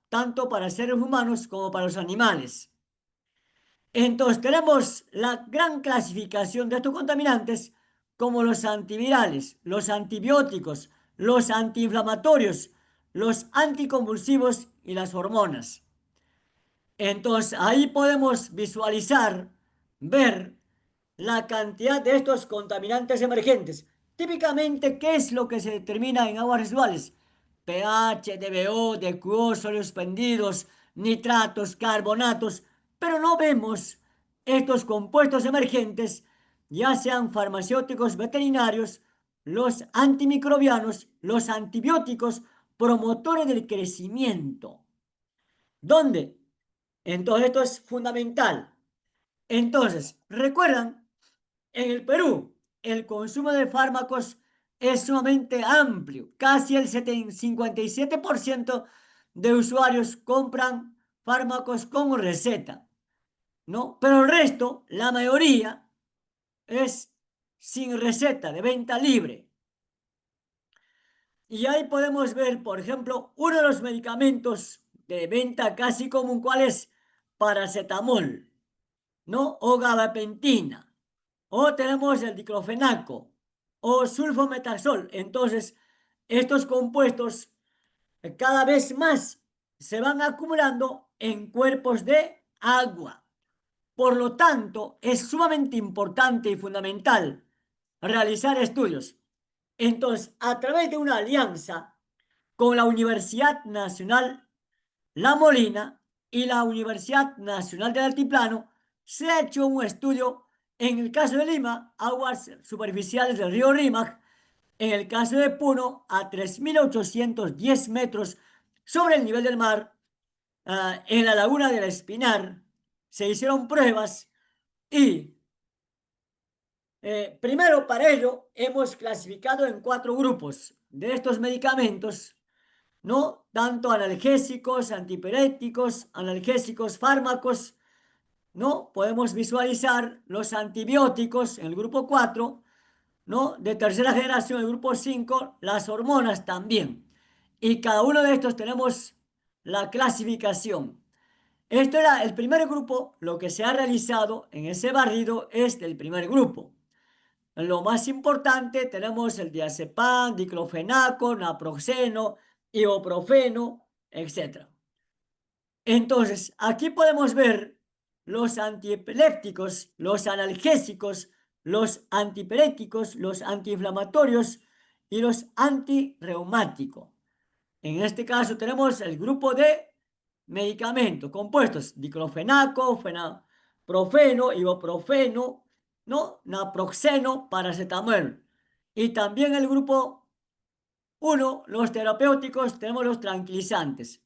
tanto para seres humanos como para los animales. Entonces tenemos la gran clasificación de estos contaminantes como los antivirales, los antibióticos, los antiinflamatorios, los anticonvulsivos y las hormonas. Entonces ahí podemos visualizar, ver la cantidad de estos contaminantes emergentes. Típicamente, ¿qué es lo que se determina en aguas residuales? pH, DBO, DQO, sólidos suspendidos, nitratos, carbonatos, pero no vemos estos compuestos emergentes, ya sean farmacéuticos veterinarios, los antimicrobianos, los antibióticos, promotores del crecimiento. ¿Dónde? Entonces, esto es fundamental. Entonces, ¿recuerdan? En el Perú, el consumo de fármacos es sumamente amplio. Casi el 57% de usuarios compran fármacos con receta, ¿no? Pero el resto, la mayoría, es sin receta, de venta libre. Y ahí podemos ver, por ejemplo, uno de los medicamentos de venta casi común, ¿cuál es? Paracetamol, ¿no? O gabapentina. O tenemos el diclofenaco o sulfometazol. Entonces, estos compuestos cada vez más se van acumulando en cuerpos de agua. Por lo tanto, es sumamente importante y fundamental realizar estudios. Entonces, a través de una alianza con la Universidad Nacional La Molina y la Universidad Nacional del Altiplano, se ha hecho un estudio en el caso de Lima, aguas superficiales del río Rímac, en el caso de Puno, a 3.810 metros sobre el nivel del mar, en la laguna del Espinar, se hicieron pruebas y primero para ello hemos clasificado en 4 grupos de estos medicamentos, ¿no? Tanto analgésicos, antipiréticos, analgésicos, fármacos, ¿no? Podemos visualizar los antibióticos en el grupo 4, ¿no? De tercera generación, el grupo 5, las hormonas también. Y cada uno de estos tenemos la clasificación. Esto era el primer grupo, lo que se ha realizado en ese barrido es del primer grupo. En lo más importante tenemos el diazepam, diclofenaco, naproxeno, ibuprofeno, etc. Entonces, aquí podemos ver los antiepilépticos, los analgésicos, los antipiréticos, los antiinflamatorios y los antirreumáticos. En este caso tenemos el grupo de medicamentos compuestos diclofenaco, profeno, ibuprofeno, ¿no? Naproxeno, paracetamol. Y también el grupo 1, los terapéuticos, tenemos los tranquilizantes.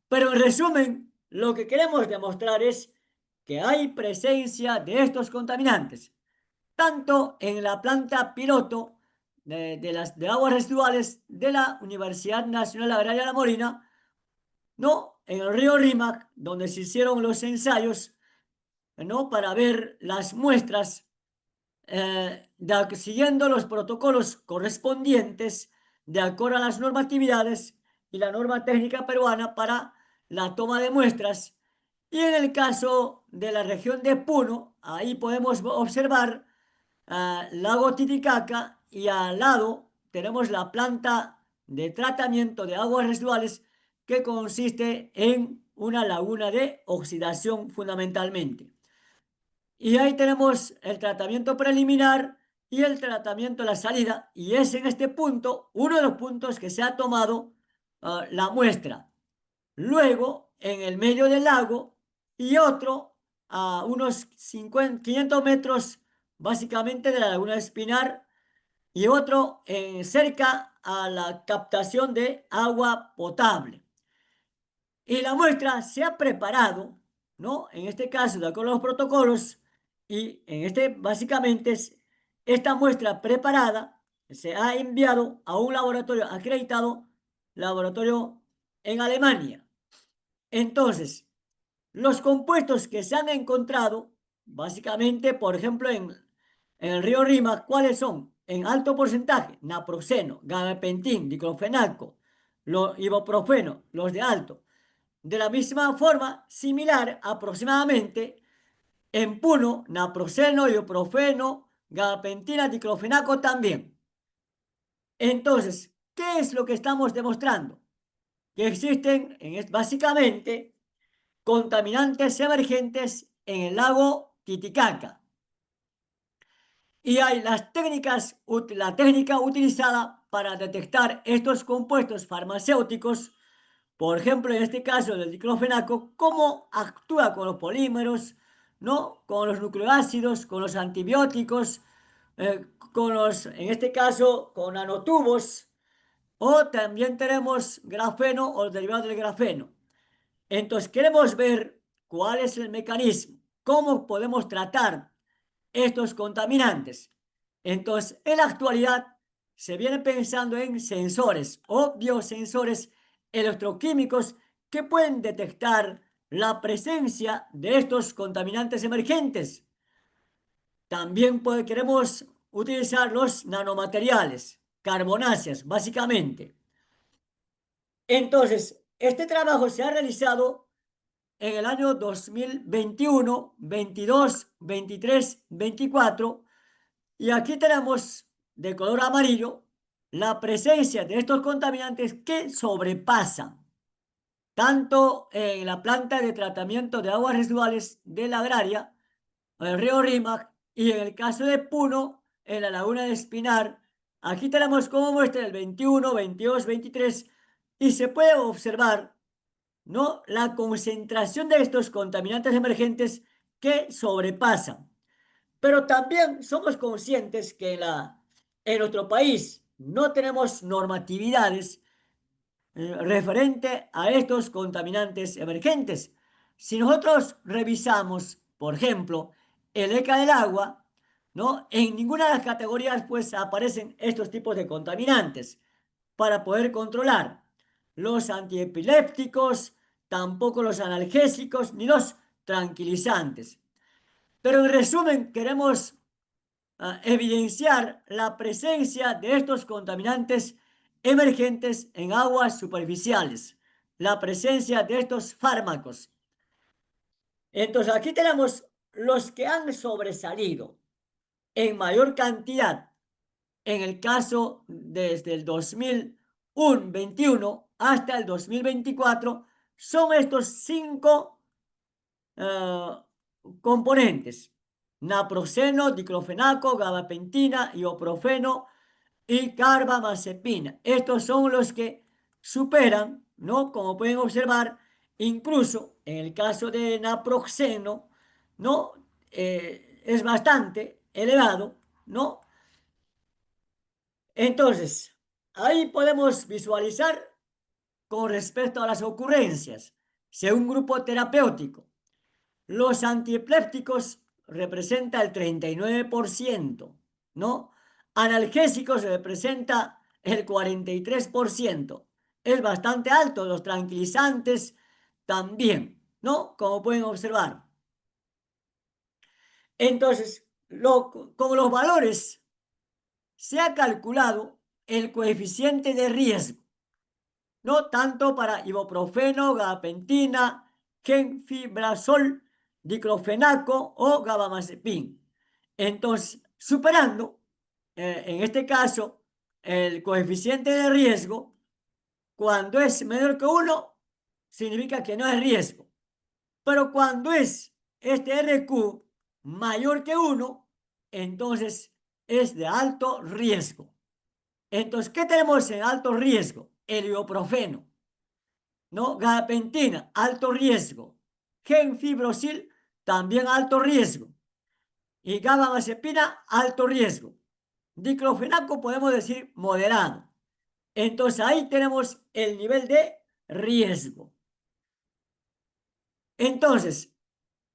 Pero en resumen, lo que queremos demostrar es que hay presencia de estos contaminantes, tanto en la planta piloto de aguas residuales de la Universidad Nacional Agraria La Molina, ¿no? En el río Rímac, donde se hicieron los ensayos, ¿no? Para ver las muestras, siguiendo los protocolos correspondientes de acuerdo a las normatividades y la norma técnica peruana para la toma de muestras. Y en el caso de la región de Puno, ahí podemos observar lago Titicaca y al lado tenemos la planta de tratamiento de aguas residuales que consiste en una laguna de oxidación fundamentalmente. Y ahí tenemos el tratamiento preliminar y el tratamiento de la salida, y es en este punto uno de los puntos que se ha tomado la muestra. Luego, en el medio del lago, y otro a unos 500 metros básicamente de la laguna de Espinar, y otro cerca a la captación de agua potable. Y la muestra se ha preparado, ¿no? En este caso, de acuerdo a los protocolos, y en este, básicamente, esta muestra preparada se ha enviado a un laboratorio acreditado, laboratorio en Alemania. Entonces, los compuestos que se han encontrado, básicamente, por ejemplo, en el río Rímac, ¿cuáles son? En alto porcentaje, naproxeno, gabapentin, diclofenaco, ibuprofeno, los de alto. De la misma forma, similar aproximadamente, en Puno, naproxeno, ibuprofeno, gabapentina, diclofenaco también. Entonces, ¿qué es lo que estamos demostrando? Que existen, básicamente, contaminantes emergentes en el lago Titicaca. Y hay la técnica utilizada para detectar estos compuestos farmacéuticos, por ejemplo, en este caso del diclofenaco, cómo actúa con los polímeros, ¿no? Con los nucleoácidos, con los antibióticos, en este caso, con nanotubos, o también tenemos grafeno o derivados del grafeno. Entonces, queremos ver cuál es el mecanismo, cómo podemos tratar estos contaminantes. Entonces, en la actualidad se viene pensando en sensores o biosensores electroquímicos que pueden detectar la presencia de estos contaminantes emergentes. También queremos utilizar los nanomateriales, carbonáceas, básicamente. Entonces, este trabajo se ha realizado en el año 2021, 22, 23, 24, y aquí tenemos de color amarillo la presencia de estos contaminantes que sobrepasan tanto en la planta de tratamiento de aguas residuales de la agraria, el río Rímac, y en el caso de Puno, en la laguna de Espinar. Aquí tenemos como muestra el 21, 22, 23, y se puede observar, ¿no?, la concentración de estos contaminantes emergentes que sobrepasan. Pero también somos conscientes que en nuestro país no tenemos normatividades referente a estos contaminantes emergentes. Si nosotros revisamos, por ejemplo, el ECA del agua, ¿no?, en ninguna de las categorías pues aparecen estos tipos de contaminantes para poder controlar los antiepilépticos, tampoco los analgésicos ni los tranquilizantes. Pero en resumen, queremos evidenciar la presencia de estos contaminantes emergentes en aguas superficiales, la presencia de estos fármacos. Entonces, aquí tenemos los que han sobresalido en mayor cantidad en el caso desde el 2021 hasta el 2024, son estos 5 componentes: naproxeno, diclofenaco, gabapentina, ibuprofeno y carbamazepina. Estos son los que superan, ¿no? Como pueden observar, incluso en el caso de naproxeno, ¿no? Es bastante elevado, ¿no? Entonces, ahí podemos visualizar con respecto a las ocurrencias, según grupo terapéutico. Los antiepilépticos representa el 39%, ¿no? Analgésicos representa el 43%. Es bastante alto. Los tranquilizantes también, ¿no? Como pueden observar. Entonces, con los valores se ha calculado el coeficiente de riesgo, no tanto para ibuprofeno, gabapentina, genfibrasol, diclofenaco o gabamazepin. Entonces, superando, en este caso, el coeficiente de riesgo, cuando es menor que 1, significa que no es riesgo. Pero cuando es este RQ mayor que 1, entonces es de alto riesgo. Entonces, ¿qué tenemos en alto riesgo? El ibuprofeno, ¿no? Gabapentina, alto riesgo. Genfibrosil, también alto riesgo. Y gabamazepina, alto riesgo. Diclofenaco podemos decir moderado. Entonces, ahí tenemos el nivel de riesgo. Entonces,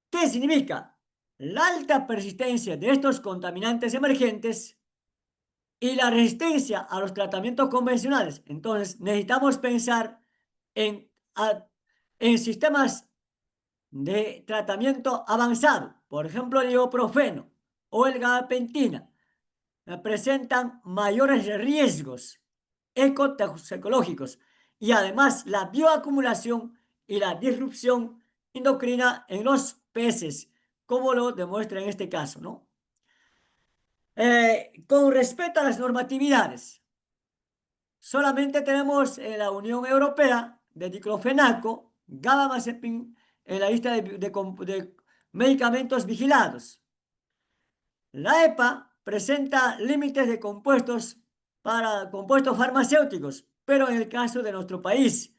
¿qué significa? La alta persistencia de estos contaminantes emergentes y la resistencia a los tratamientos convencionales. Entonces, necesitamos pensar en, en sistemas de tratamiento avanzado. Por ejemplo, el ibuprofeno o el gabapentina presentan mayores riesgos ecotoxicológicos y además la bioacumulación y la disrupción endocrina en los peces, como lo demuestra en este caso, ¿no? Con respecto a las normatividades, solamente tenemos en la Unión Europea de diclofenaco, gabamazepin en la lista de medicamentos vigilados. La EPA presenta límites de compuestos para compuestos farmacéuticos, pero en el caso de nuestro país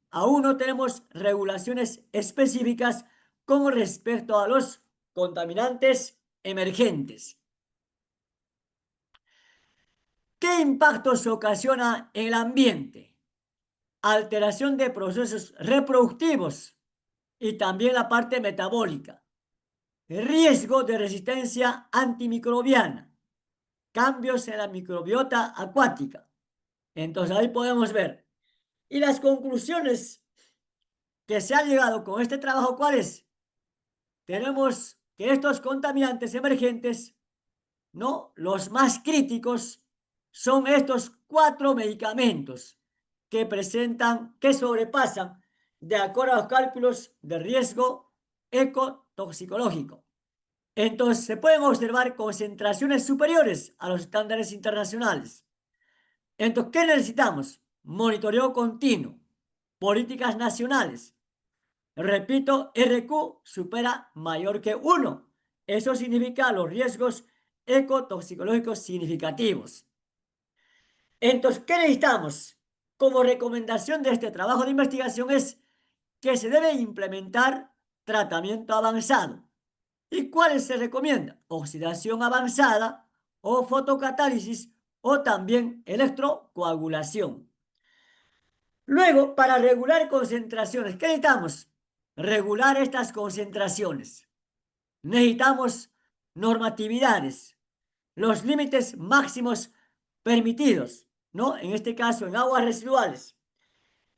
aún no tenemos regulaciones específicas con respecto a los contaminantes emergentes. ¿Qué impactos ocasiona en el ambiente? Alteración de procesos reproductivos y también la parte metabólica. Riesgo de resistencia antimicrobiana. Cambios en la microbiota acuática. Entonces ahí podemos ver. Y las conclusiones que se han llegado con este trabajo, ¿cuáles? Tenemos que estos contaminantes emergentes, ¿no? Los más críticos son estos 4 medicamentos que sobrepasan, de acuerdo a los cálculos de riesgo ecotoxicológico. Entonces, se pueden observar concentraciones superiores a los estándares internacionales. Entonces, ¿qué necesitamos? Monitoreo continuo, políticas nacionales. Repito, RQ supera mayor que 1. Eso significa los riesgos ecotoxicológicos significativos. Entonces, ¿qué necesitamos? Como recomendación de este trabajo de investigación es que se debe implementar tratamiento avanzado. ¿Y cuáles se recomienda? Oxidación avanzada o fotocatálisis o también electrocoagulación. Luego, para regular concentraciones, ¿qué necesitamos? Regular estas concentraciones. Necesitamos normatividades, los límites máximos permitidos, ¿no? En este caso, en aguas residuales.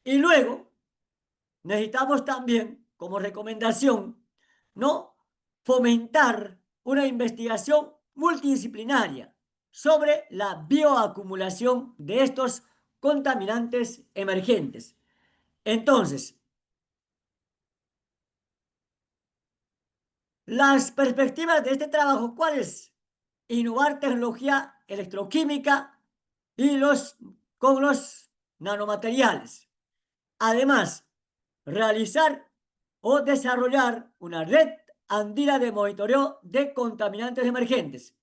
Y luego, necesitamos también, como recomendación, ¿no? Fomentar una investigación multidisciplinaria sobre la bioacumulación de estos contaminantes emergentes. Entonces, las perspectivas de este trabajo, ¿cuáles? Innovar tecnología electroquímica y con los nanomateriales. Además, realizar o desarrollar una red andina de monitoreo de contaminantes emergentes.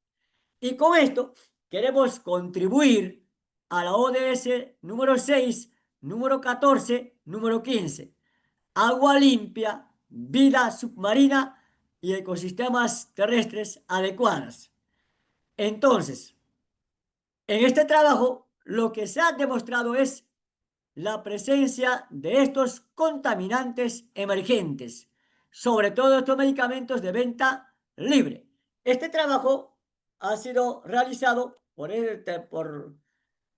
Y con esto queremos contribuir a la ODS número 6, número 14, número 15. Agua limpia, vida submarina y ecosistemas terrestres adecuadas. Entonces, en este trabajo, lo que se ha demostrado es la presencia de estos contaminantes emergentes, sobre todo estos medicamentos de venta libre. Este trabajo ha sido realizado por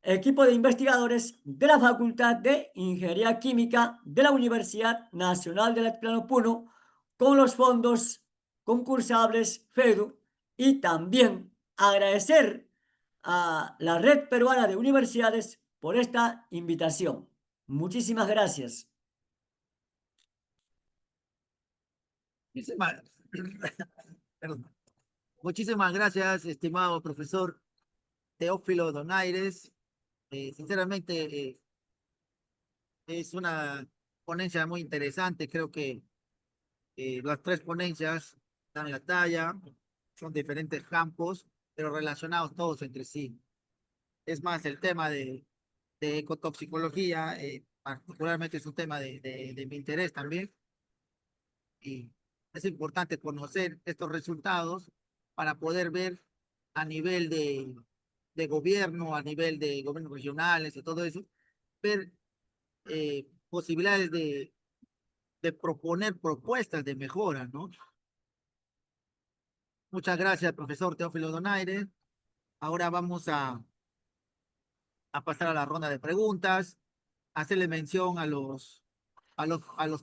equipo de investigadores de la Facultad de Ingeniería Química de la Universidad Nacional del Altiplano Puno con los fondos concursables FEDU y también agradecer a la Red Peruana de Universidades por esta invitación. Muchísimas gracias. Muchísimas, perdón. Muchísimas gracias, estimado profesor Teófilo Donaires. Sinceramente, es una ponencia muy interesante. Creo que las tres ponencias dan la talla, son diferentes campos, pero relacionados todos entre sí. Es más, el tema de ecotoxicología, particularmente es un tema de mi interés también, y es importante conocer estos resultados para poder ver a nivel de gobierno, a nivel de gobiernos regionales y todo eso, ver posibilidades de proponer propuestas de mejora, ¿no? Muchas gracias, profesor Teófilo Donaire. Ahora vamos a pasar a la ronda de preguntas, hacerle mención a los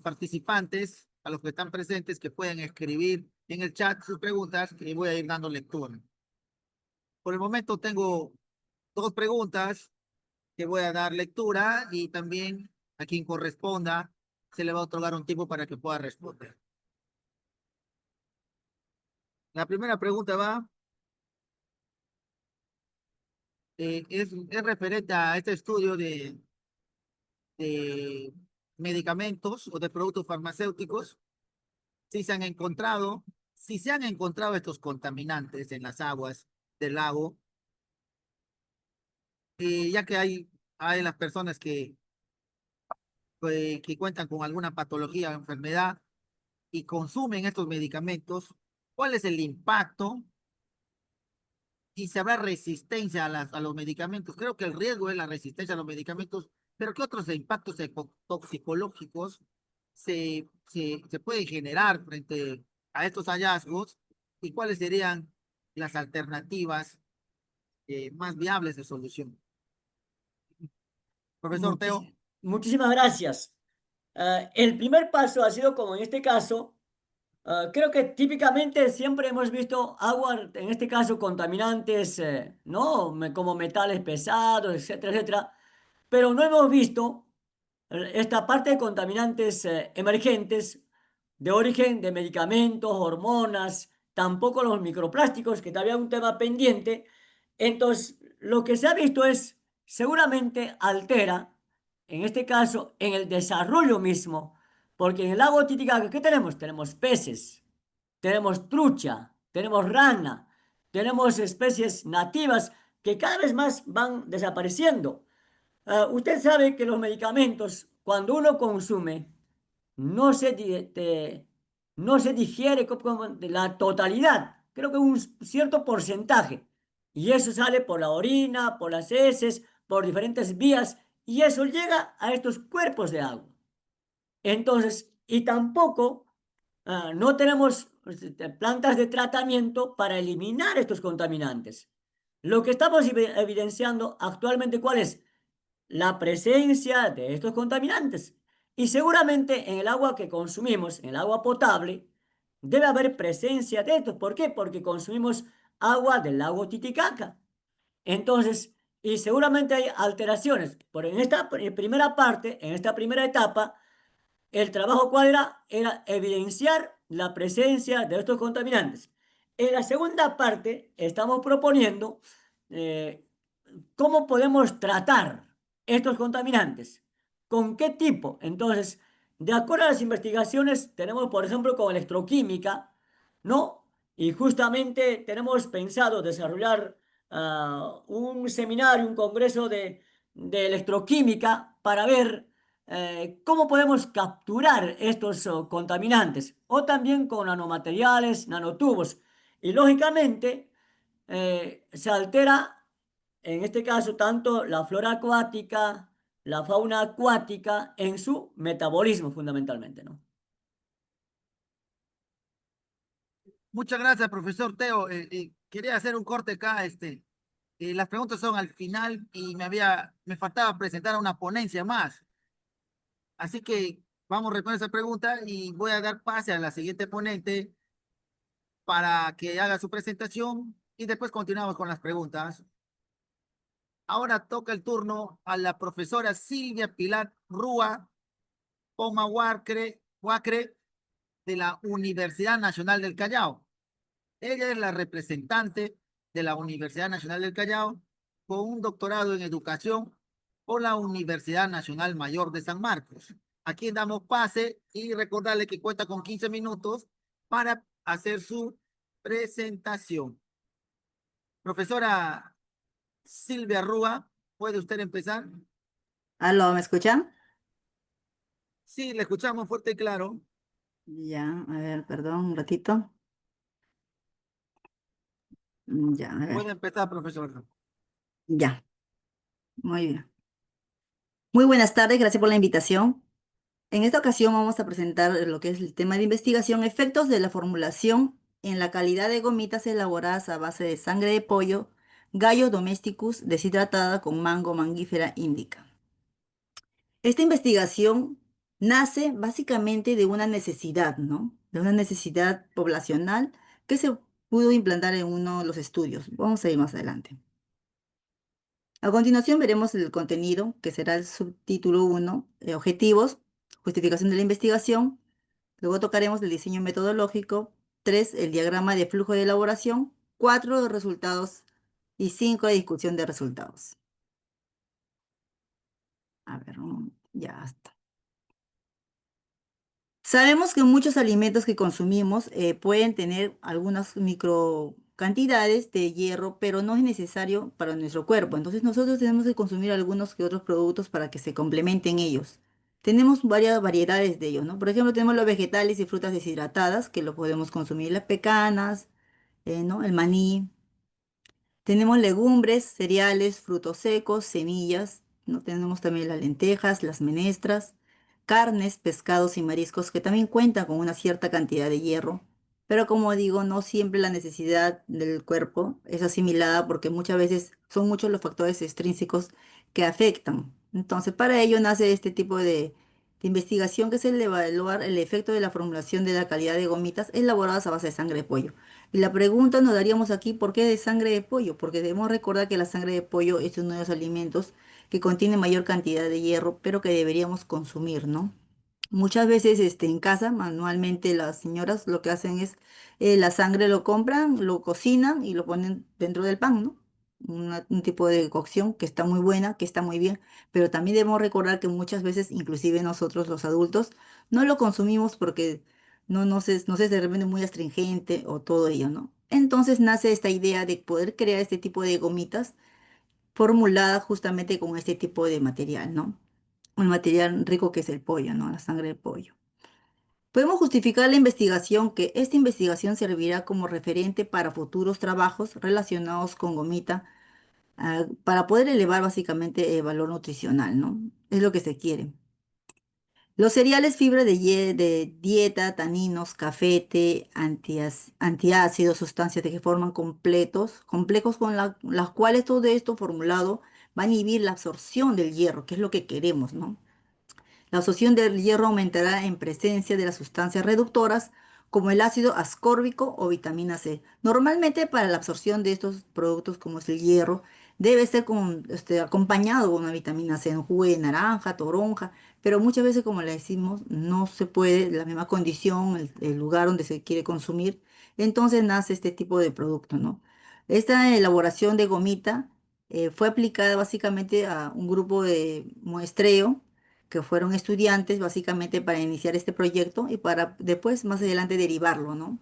participantes, a los que están presentes, que pueden escribir en el chat sus preguntas y voy a ir dando lectura. Por el momento tengo dos preguntas que voy a dar lectura y también a quien corresponda se le va a otorgar un tiempo para que pueda responder. La primera pregunta es referente a este estudio de medicamentos o de productos farmacéuticos, si se han encontrado estos contaminantes en las aguas del lago, ya que hay las personas que cuentan con alguna patología o enfermedad y consumen estos medicamentos, ¿cuál es el impacto? Y si habrá resistencia a los medicamentos. Creo que el riesgo es la resistencia a los medicamentos, pero ¿qué otros impactos toxicológicos se pueden generar frente a estos hallazgos? ¿Y cuáles serían las alternativas más viables de solución? Profesor Teo. Muchísimas gracias. El primer paso ha sido, como en este caso, creo que típicamente siempre hemos visto agua, en este caso contaminantes, ¿no? Como metales pesados, etcétera, etcétera, pero no hemos visto esta parte de contaminantes emergentes de origen de medicamentos, hormonas, tampoco los microplásticos, que todavía es un tema pendiente. Entonces, lo que se ha visto es, seguramente altera, en este caso, en el desarrollo mismo, porque en el lago Titicaca, ¿qué tenemos? Tenemos peces, tenemos trucha, tenemos rana, tenemos especies nativas que cada vez más van desapareciendo. Usted sabe que los medicamentos, cuando uno consume, no se, no se digiere como de la totalidad, creo que un cierto porcentaje. Y eso sale por la orina, por las heces, por diferentes vías, y eso llega a estos cuerpos de agua. Entonces, y tampoco no tenemos plantas de tratamiento para eliminar estos contaminantes. Lo que estamos evidenciando actualmente, ¿cuál es? La presencia de estos contaminantes. Y seguramente en el agua que consumimos, en el agua potable, debe haber presencia de esto. ¿Por qué? Porque consumimos agua del lago Titicaca. Entonces, y seguramente hay alteraciones, pero en esta primera parte, en esta primera etapa, el trabajo ¿cuál era? Era evidenciar la presencia de estos contaminantes. En la segunda parte, estamos proponiendo eh, cómo podemos tratar estos contaminantes. ¿Con qué tipo? Entonces, de acuerdo a las investigaciones, tenemos, por ejemplo, con electroquímica, ¿no? Y justamente tenemos pensado desarrollar un seminario, un congreso de electroquímica para ver cómo podemos capturar estos contaminantes, o también con nanomateriales, nanotubos. Y lógicamente se altera, en este caso, tanto la flora acuática, la fauna acuática, en su metabolismo fundamentalmente, ¿no? Muchas gracias, profesor Teo. Quería hacer un corte acá. Las preguntas son al final y me faltaba presentar una ponencia más. Así que vamos a responder esa pregunta y voy a dar pase a la siguiente ponente para que haga su presentación y después continuamos con las preguntas. Ahora toca el turno a la profesora Silvia Pilar Rúa Poma Huacre de la Universidad Nacional del Callao. Ella es la representante de la Universidad Nacional del Callao con un doctorado en educación por la Universidad Nacional Mayor de San Marcos. A quien damos pase y recordarle que cuenta con 15 minutos para hacer su presentación. Profesora Silvia Rúa, ¿puede usted empezar? ¿Aló, me escuchan? Sí, le escuchamos fuerte y claro. Ya, a ver, perdón, un ratito. Ya, a ver, Puede empezar, profesor. ya, muy bien. Muy buenas tardes, gracias por la invitación. En esta ocasión vamos a presentar lo que es el tema de investigación, efectos de la formulación en la calidad de gomitas elaboradas a base de sangre de pollo, Gallo domesticus deshidratada con mango mangífera indica. Esta investigación nace básicamente de una necesidad, ¿no? De una necesidad poblacional que se pudo implantar en uno de los estudios. Vamos a ir más adelante. A continuación veremos el contenido, que será el subtítulo 1, objetivos, justificación de la investigación. Luego tocaremos el diseño metodológico. 3, el diagrama de flujo de elaboración. 4, los resultados. Y 5, la discusión de resultados. A ver, ya está. Sabemos que muchos alimentos que consumimos pueden tener algunas micro cantidades de hierro, pero no es necesario para nuestro cuerpo. Entonces nosotros tenemos que consumir algunos que otros productos para que se complementen ellos. Tenemos varias variedades de ellos, ¿no? Por ejemplo, tenemos los vegetales y frutas deshidratadas, que lo podemos consumir, las pecanas, ¿no? El maní. Tenemos legumbres, cereales, frutos secos, semillas, ¿no? Tenemos también las lentejas, las menestras, carnes, pescados y mariscos que también cuentan con una cierta cantidad de hierro. Pero como digo, no siempre la necesidad del cuerpo es asimilada porque muchas veces son muchos los factores extrínsecos que afectan. Entonces, para ello nace este tipo de investigación que es el de evaluar el efecto de la formulación de la calidad de gomitas elaboradas a base de sangre de pollo. Y la pregunta nos daríamos aquí, ¿por qué de sangre de pollo? Porque debemos recordar que la sangre de pollo es uno de los alimentos que contiene mayor cantidad de hierro, pero que deberíamos consumir, ¿no? Muchas veces en casa, manualmente las señoras lo que hacen es la sangre lo compran, lo cocinan y lo ponen dentro del pan, ¿no? Un tipo de cocción que está muy buena, que está muy bien, pero también debemos recordar que muchas veces, inclusive nosotros los adultos, no lo consumimos porque no sé, de repente muy astringente o todo ello, ¿no? Entonces nace esta idea de poder crear este tipo de gomitas formuladas justamente con este tipo de material, ¿no? Un material rico que es el pollo, ¿no? La sangre del pollo. Podemos justificar la investigación que esta investigación servirá como referente para futuros trabajos relacionados con gomita, para poder elevar básicamente el valor nutricional, ¿no? Es lo que se quiere. Los cereales, fibra de dieta, taninos, café, té, antiácidos, sustancias que forman complejos con las cuales todo esto formulado va a inhibir la absorción del hierro, que es lo que queremos, ¿no? La absorción del hierro aumentará en presencia de las sustancias reductoras como el ácido ascórbico o vitamina C. Normalmente para la absorción de estos productos como es el hierro, debe ser acompañado con una vitamina C en jugo de naranja, toronja, pero muchas veces, como le decimos, no se puede, la misma condición, el lugar donde se quiere consumir, entonces nace este tipo de producto, ¿no? Esta elaboración de gomita fue aplicada básicamente a un grupo de muestreo que fueron estudiantes básicamente para iniciar este proyecto y para después más adelante derivarlo, ¿no?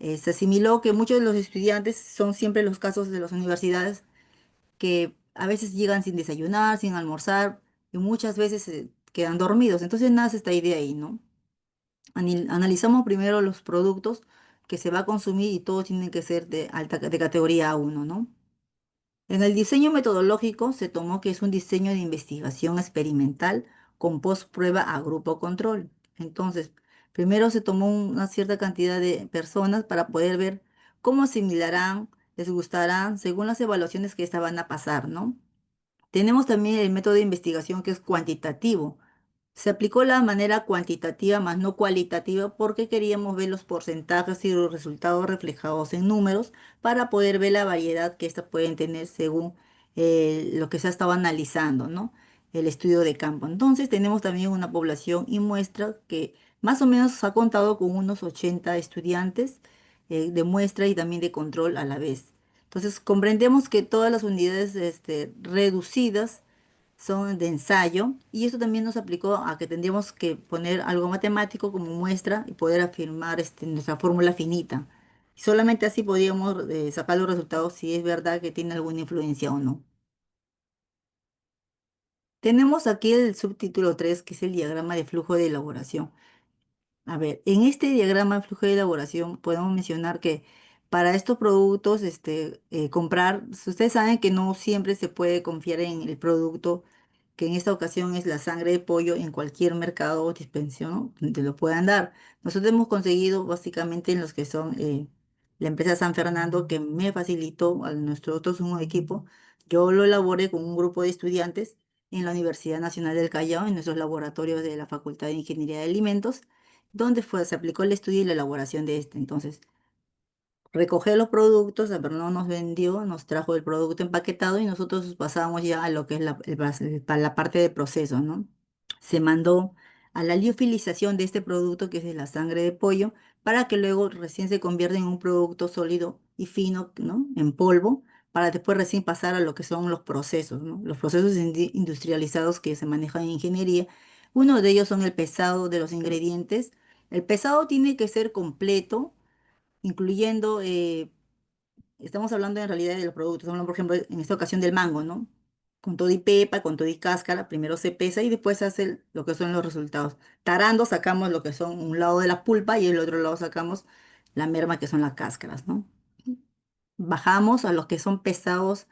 Se asimiló que muchos de los estudiantes son siempre los casos de las universidades que a veces llegan sin desayunar, sin almorzar y muchas veces quedan dormidos. Entonces nace esta idea ahí, ¿no? Analizamos primero los productos que se va a consumir y todos tienen que ser de categoría A1, ¿no? En el diseño metodológico se tomó que es un diseño de investigación experimental con post-prueba a grupo control. Entonces, primero se tomó una cierta cantidad de personas para poder ver cómo asimilarán, les gustarán según las evaluaciones que estaban a pasar, ¿no? Tenemos también el método de investigación que es cuantitativo. Se aplicó la manera cuantitativa más no cualitativa porque queríamos ver los porcentajes y los resultados reflejados en números para poder ver la variedad que éstas pueden tener según lo que se ha estado analizando, ¿no? El estudio de campo. Entonces tenemos también una población y muestra que más o menos ha contado con unos 80 estudiantes de muestra y también de control a la vez. Entonces comprendemos que todas las unidades reducidas son de ensayo y eso también nos aplicó a que tendríamos que poner algo matemático como muestra y poder afirmar nuestra fórmula finita. Solamente así podíamos sacar los resultados si es verdad que tiene alguna influencia o no. Tenemos aquí el subtítulo 3 que es el diagrama de flujo de elaboración. A ver, en este diagrama de flujo de elaboración podemos mencionar que para estos productos, comprar, ustedes saben que no siempre se puede confiar en el producto, que en esta ocasión es la sangre de pollo en cualquier mercado o dispensación, ¿no? Donde lo puedan dar. Nosotros hemos conseguido básicamente en los que son la empresa San Fernando, que me facilitó a nuestro otro sumo equipo. Yo lo elaboré con un grupo de estudiantes en la Universidad Nacional del Callao, en nuestros laboratorios de la Facultad de Ingeniería de Alimentos donde se aplicó el estudio y la elaboración de este. Entonces, recoger los productos, pero no nos vendió, nos trajo el producto empaquetado y nosotros pasamos ya a lo que es para la parte de proceso, ¿no? Se mandó a la liofilización de este producto, que es de la sangre de pollo, para que luego recién se convierta en un producto sólido y fino, ¿no? En polvo, para después recién pasar a lo que son los procesos, ¿no? Los procesos industrializados que se manejan en ingeniería. Uno de ellos son el pesado de los ingredientes. El pesado tiene que ser completo, incluyendo estamos hablando en realidad de los productos. Estamos hablando, por ejemplo, en esta ocasión del mango, ¿no? Con todo y pepa, con todo y cáscara, primero se pesa y después se hace lo que son los resultados. Tarando sacamos lo que son un lado de la pulpa y el otro lado sacamos la merma, que son las cáscaras, ¿no? Bajamos a los que son pesados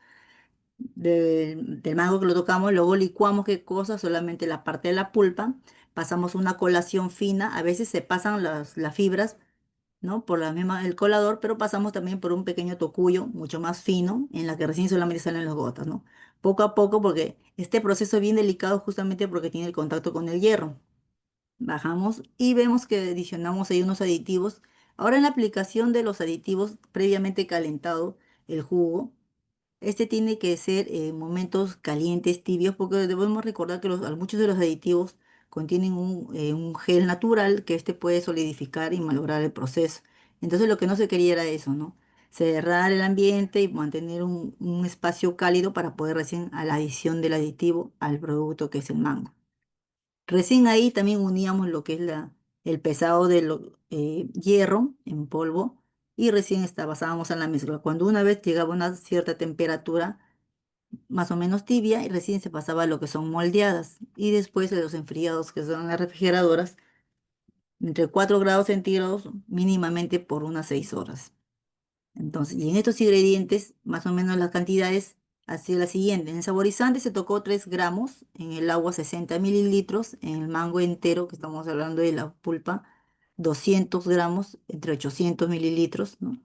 del mango que lo tocamos, luego licuamos qué cosa, solamente la parte de la pulpa, pasamos una colación fina, a veces se pasan las fibras, ¿no? Por la misma, el colador, pero pasamos también por un pequeño tocuyo mucho más fino, en la que recién solamente salen las gotas, ¿no? Poco a poco, porque este proceso es bien delicado justamente porque tiene el contacto con el hierro. Bajamos y vemos que adicionamos ahí unos aditivos. Ahora en la aplicación de los aditivos previamente calentado, el jugo, este tiene que ser en momentos calientes, tibios, porque debemos recordar que muchos de los aditivos contienen un gel natural que este puede solidificar y malograr el proceso. Entonces lo que no se quería era eso, ¿no? Cerrar el ambiente y mantener un espacio cálido para poder recién a la adición del aditivo al producto que es el mango. Recién ahí también uníamos lo que es el pesado del hierro en polvo y recién pasábamos a la mezcla. Cuando una vez llegaba a una cierta temperatura, más o menos tibia, y recién se pasaba a lo que son moldeadas. Y después de los enfriados, que son las refrigeradoras, entre 4 grados centígrados mínimamente por unas 6 horas. Entonces, y en estos ingredientes, más o menos las cantidades ha sido la siguiente. En el saborizante se tocó 3 gramos, en el agua 60 mililitros, en el mango entero, que estamos hablando de la pulpa, 200 gramos, entre 800 mililitros, ¿no?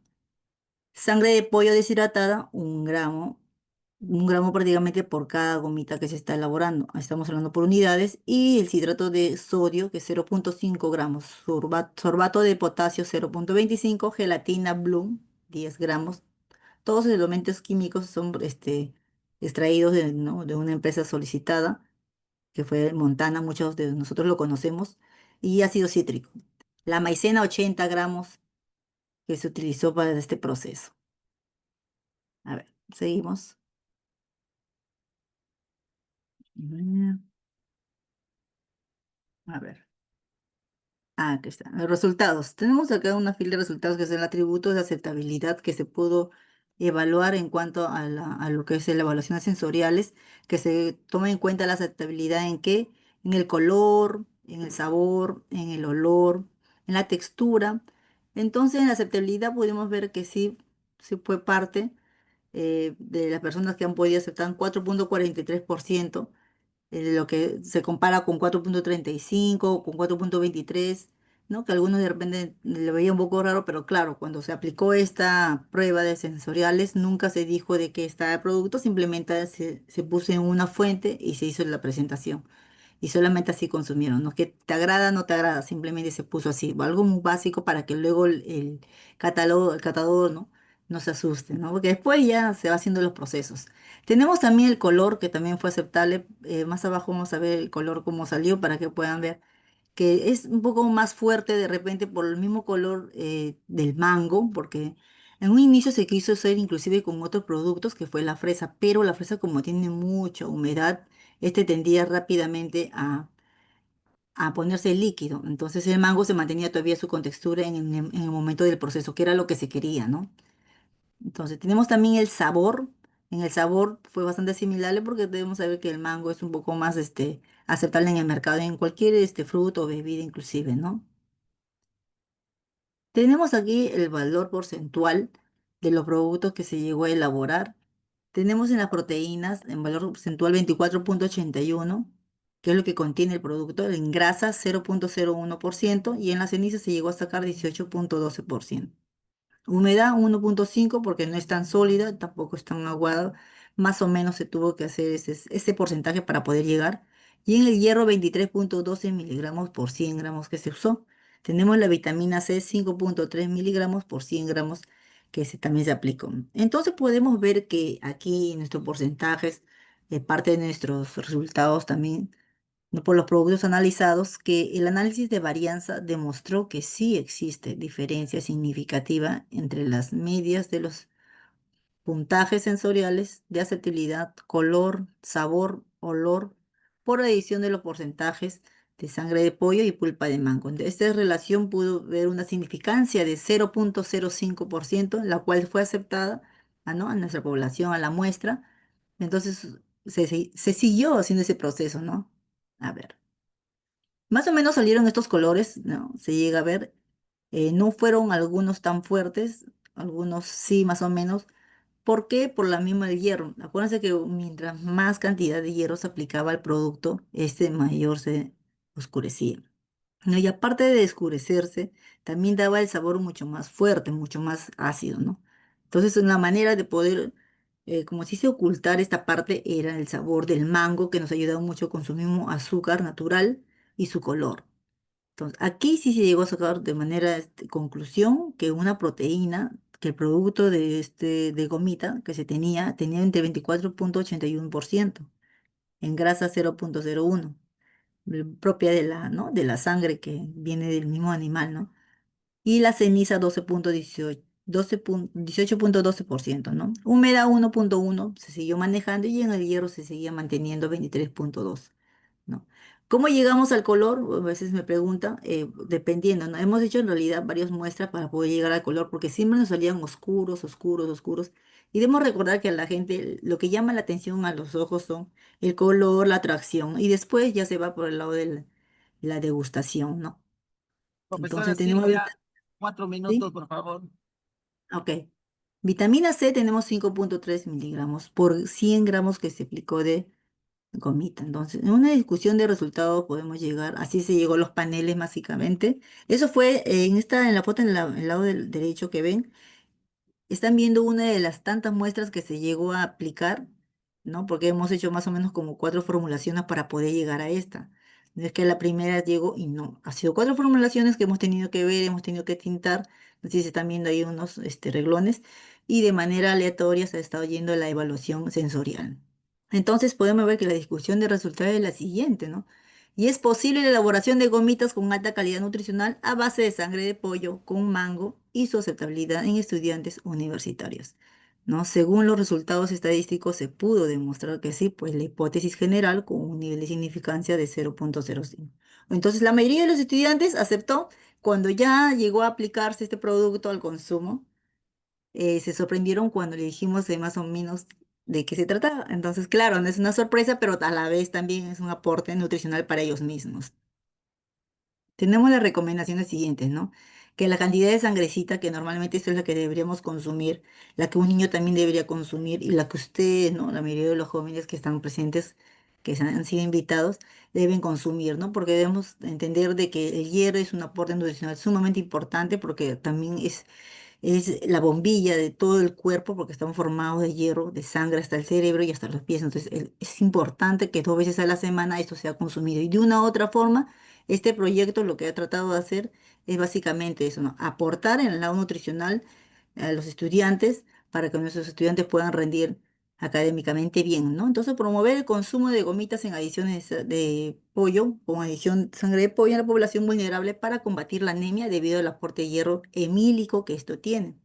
Sangre de pollo deshidratada, 1 gramo. 1 gramo prácticamente por cada gomita que se está elaborando. Estamos hablando por unidades. Y el citrato de sodio, que es 0,5 gramos. Sorbato de potasio, 0,25. Gelatina Bloom, 10 gramos. Todos los elementos químicos son extraídos de, ¿no?, de una empresa solicitada, que fue Montana, muchos de nosotros lo conocemos. Y ácido cítrico. La maicena, 80 gramos, que se utilizó para este proceso. A ver, seguimos. A ver. Aquí está. Los resultados. Tenemos acá una fila de resultados que son atributos de aceptabilidad que se pudo evaluar en cuanto a lo que es la evaluación de sensoriales, que se toma en cuenta la aceptabilidad en qué, en el color, en el sabor, en el olor, en la textura. Entonces, en la aceptabilidad pudimos ver que sí, sí fue parte de las personas que han podido aceptar 4,43%, lo que se compara con 4,35, con 4,23, ¿no? Que algunos de repente le veía un poco raro, pero claro, cuando se aplicó esta prueba de sensoriales, nunca se dijo de qué estaba el producto, simplemente se puso en una fuente y se hizo la presentación. Y solamente así consumieron, ¿no? Que te agrada, no te agrada, simplemente se puso así, algo muy básico para que luego el catálogo, el catador, ¿no? No se asuste, ¿no? Porque después ya se va haciendo los procesos. Tenemos también el color, que también fue aceptable. Más abajo vamos a ver el color cómo salió para que puedan ver que es un poco más fuerte de repente por el mismo color del mango, porque en un inicio se quiso hacer inclusive con otros productos que fue la fresa, pero la fresa como tiene mucha humedad, tendía rápidamente a ponerse líquido. Entonces el mango se mantenía todavía su contextura en el momento del proceso, que era lo que se quería, ¿no? Entonces, tenemos también el sabor. En el sabor fue bastante similar porque debemos saber que el mango es un poco más aceptable en el mercado, en cualquier fruto o bebida inclusive, ¿no? Tenemos aquí el valor porcentual de los productos que se llegó a elaborar. Tenemos en las proteínas en valor porcentual 24,81, que es lo que contiene el producto. En grasa 0,01% y en las cenizas se llegó a sacar 18,12%. Humedad 1,5 porque no es tan sólida, tampoco es tan aguada. Más o menos se tuvo que hacer ese porcentaje para poder llegar. Y en el hierro 23,12 miligramos por 100 gramos que se usó. Tenemos la vitamina C 5,3 miligramos por 100 gramos que también se aplicó. Entonces podemos ver que aquí nuestros porcentajes, parte de nuestros resultados también, ¿no?, por los productos analizados, que el análisis de varianza demostró que sí existe diferencia significativa entre las medias de los puntajes sensoriales de aceptabilidad, color, sabor, olor, por adición de los porcentajes de sangre de pollo y pulpa de mango. De esta relación pudo ver una significancia de 0,05%, la cual fue aceptada ¿no?, a nuestra población, a la muestra. Entonces se siguió haciendo ese proceso, ¿no? A ver. Más o menos salieron estos colores, ¿no? Se llega a ver. No fueron algunos tan fuertes, algunos sí, más o menos. ¿Por qué? Por la misma del hierro. Acuérdense que mientras más cantidad de hierro se aplicaba al producto, mayor se oscurecía, ¿no? Y aparte de oscurecerse, también daba el sabor mucho más fuerte, mucho más ácido, ¿no? Entonces, una manera de poder, como si se ocultar esta parte, era el sabor del mango, que nos ayudaba mucho con su mismo azúcar natural y su color. Entonces, aquí sí se llegó a sacar de manera conclusión que una proteína, que el producto de gomita que se tenía entre 24,81%, en grasa 0,01, propia de ¿no?, de la sangre que viene del mismo animal, ¿no? Y la ceniza 18,12%, ¿no? Humedad 1,1 se siguió manejando y en el hierro se seguía manteniendo 23,2, ¿no? ¿Cómo llegamos al color? A veces me preguntan, dependiendo, ¿no? Hemos hecho en realidad varias muestras para poder llegar al color, porque siempre nos salían oscuros, oscuros, oscuros. Y debemos recordar que a la gente lo que llama la atención a los ojos son el color, la atracción, y después ya se va por el lado de la degustación, ¿no? Profesora Entonces tenemos, Silvia, 4 ¿sí? minutos, por favor. Ok. Vitamina C tenemos 5,3 miligramos por 100 gramos que se aplicó de gomita. Entonces, en una discusión de resultados podemos llegar, así se llegó a los paneles básicamente. Eso fue en la foto, en el lado del derecho que ven, están viendo una de las tantas muestras que se llegó a aplicar ¿no? Porque hemos hecho más o menos como 4 formulaciones para poder llegar a esta. No es que la primera llegó y no, ha sido 4 formulaciones que hemos tenido que ver, hemos tenido que tintar, no sé si se están viendo ahí unos reglones, y de manera aleatoria se ha estado yendo la evaluación sensorial. Entonces podemos ver que la discusión de resultados es la siguiente, ¿no? Y es posible la elaboración de gomitas con alta calidad nutricional a base de sangre de pollo con mango y su aceptabilidad en estudiantes universitarios, ¿no? Según los resultados estadísticos se pudo demostrar que sí, pues la hipótesis general con un nivel de significancia de 0,05. Entonces la mayoría de los estudiantes aceptó cuando ya llegó a aplicarse este producto al consumo, se sorprendieron cuando le dijimos más o menos de qué se trataba. Entonces, claro, no es una sorpresa, pero a la vez también es un aporte nutricional para ellos mismos. Tenemos las recomendaciones siguientes, ¿no? Que la cantidad de sangrecita, que normalmente esta es la que deberíamos consumir, la que un niño también debería consumir y la que ustedes, ¿no? La mayoría de los jóvenes que están presentes, que han sido invitados, deben consumir, ¿no? Porque debemos entender de que el hierro es un aporte nutricional sumamente importante porque también es la bombilla de todo el cuerpo porque estamos formados de hierro, de sangre hasta el cerebro y hasta los pies. Entonces es importante que 2 veces a la semana esto sea consumido. Y de una u otra forma, este proyecto lo que ha tratado de hacer es básicamente eso, ¿no? Aportar en el lado nutricional a los estudiantes para que nuestros estudiantes puedan rendir académicamente bien, ¿no? Entonces, promover el consumo de gomitas en adiciones de pollo, con adición de sangre de pollo en la población vulnerable para combatir la anemia debido al aporte de hierro hemílico que esto tiene.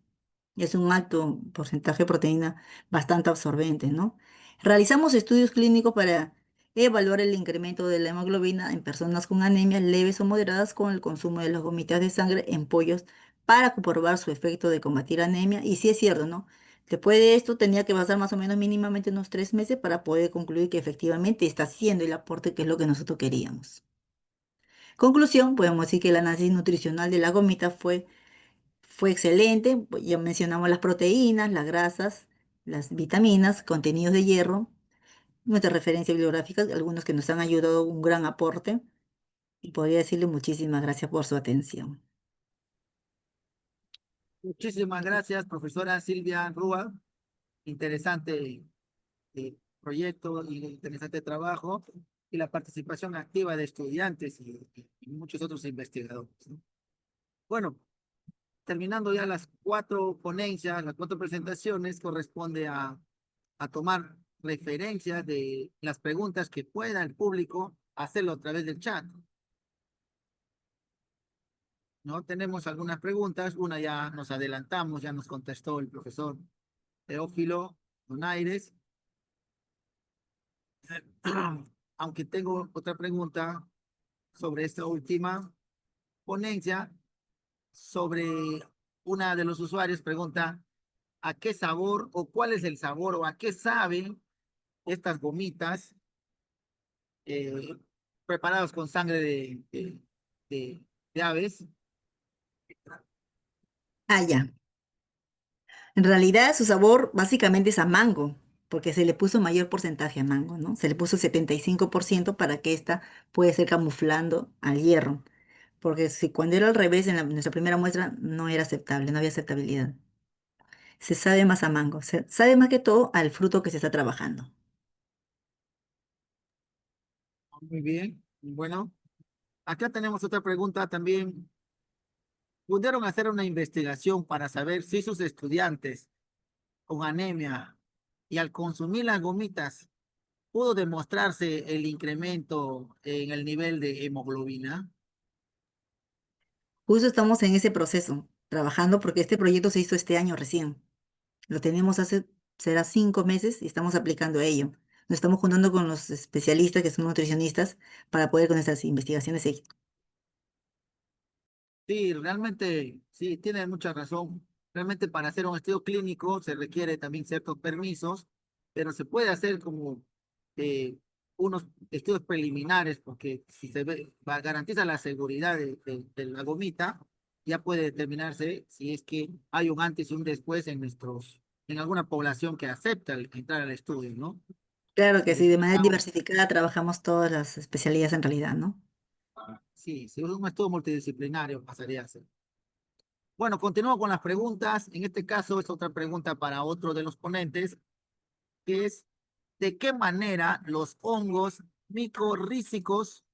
Es un alto porcentaje de proteína bastante absorbente, ¿no? Realizamos estudios clínicos para evaluar el incremento de la hemoglobina en personas con anemias leves o moderadas con el consumo de las gomitas de sangre en pollos para comprobar su efecto de combatir anemia. Y sí es cierto, ¿no? Después de esto tenía que pasar más o menos mínimamente unos 3 meses para poder concluir que efectivamente está haciendo el aporte que es lo que nosotros queríamos. Conclusión, podemos decir que el análisis nutricional de la gomita fue excelente, pues ya mencionamos las proteínas, las grasas, las vitaminas, contenidos de hierro, nuestras referencias bibliográficas, algunos que nos han ayudado un gran aporte. Y podría decirle muchísimas gracias por su atención. Muchísimas gracias, profesora Silvia Rúa. Interesante proyecto y interesante trabajo y la participación activa de estudiantes y muchos otros investigadores, ¿no? Bueno, terminando ya las 4 ponencias, las 4 presentaciones, corresponde a tomar referencias de las preguntas que pueda el público hacerlo a través del chat. ¿No? Tenemos algunas preguntas, una ya nos adelantamos, ya nos contestó el profesor Teófilo Donaires. Aunque tengo otra pregunta sobre esta última ponencia, sobre una de los usuarios pregunta a qué sabor o cuál es el sabor o a qué saben estas gomitas eh, preparadas con sangre de aves. Ah, ya. En realidad su sabor básicamente es a mango, porque se le puso mayor porcentaje a mango, ¿no? Se le puso 75% para que ésta pueda ser camuflando al hierro. Porque si cuando era al revés en nuestra primera muestra no era aceptable, no había aceptabilidad. Se sabe más a mango, se sabe más que todo al fruto que se está trabajando. Muy bien. Bueno, acá tenemos otra pregunta también. ¿Pudieron hacer una investigación para saber si sus estudiantes con anemia y al consumir las gomitas pudo demostrarse el incremento en el nivel de hemoglobina? Justo estamos en ese proceso, trabajando porque este proyecto se hizo este año recién. Lo tenemos hace, será 5 meses y estamos aplicando a ello. Nos estamos juntando con los especialistas que son nutricionistas para poder con estas investigaciones seguir. Sí, realmente, sí, tiene mucha razón. Realmente para hacer un estudio clínico se requiere también ciertos permisos, pero se puede hacer como eh, unos estudios preliminares, porque si se ve, garantiza la seguridad de la gomita, ya puede determinarse si es que hay un antes y un después en alguna población que acepta entrar al estudio, ¿no? Claro que sí, de manera Necesitamos, diversificada trabajamos todas las especialidades en realidad, ¿no? sí, si es un estudio multidisciplinario pasaría a ser. Bueno, continúo con las preguntas. En este caso es otra pregunta para otro de los ponentes, que es, ¿De qué manera los hongos micorrízicos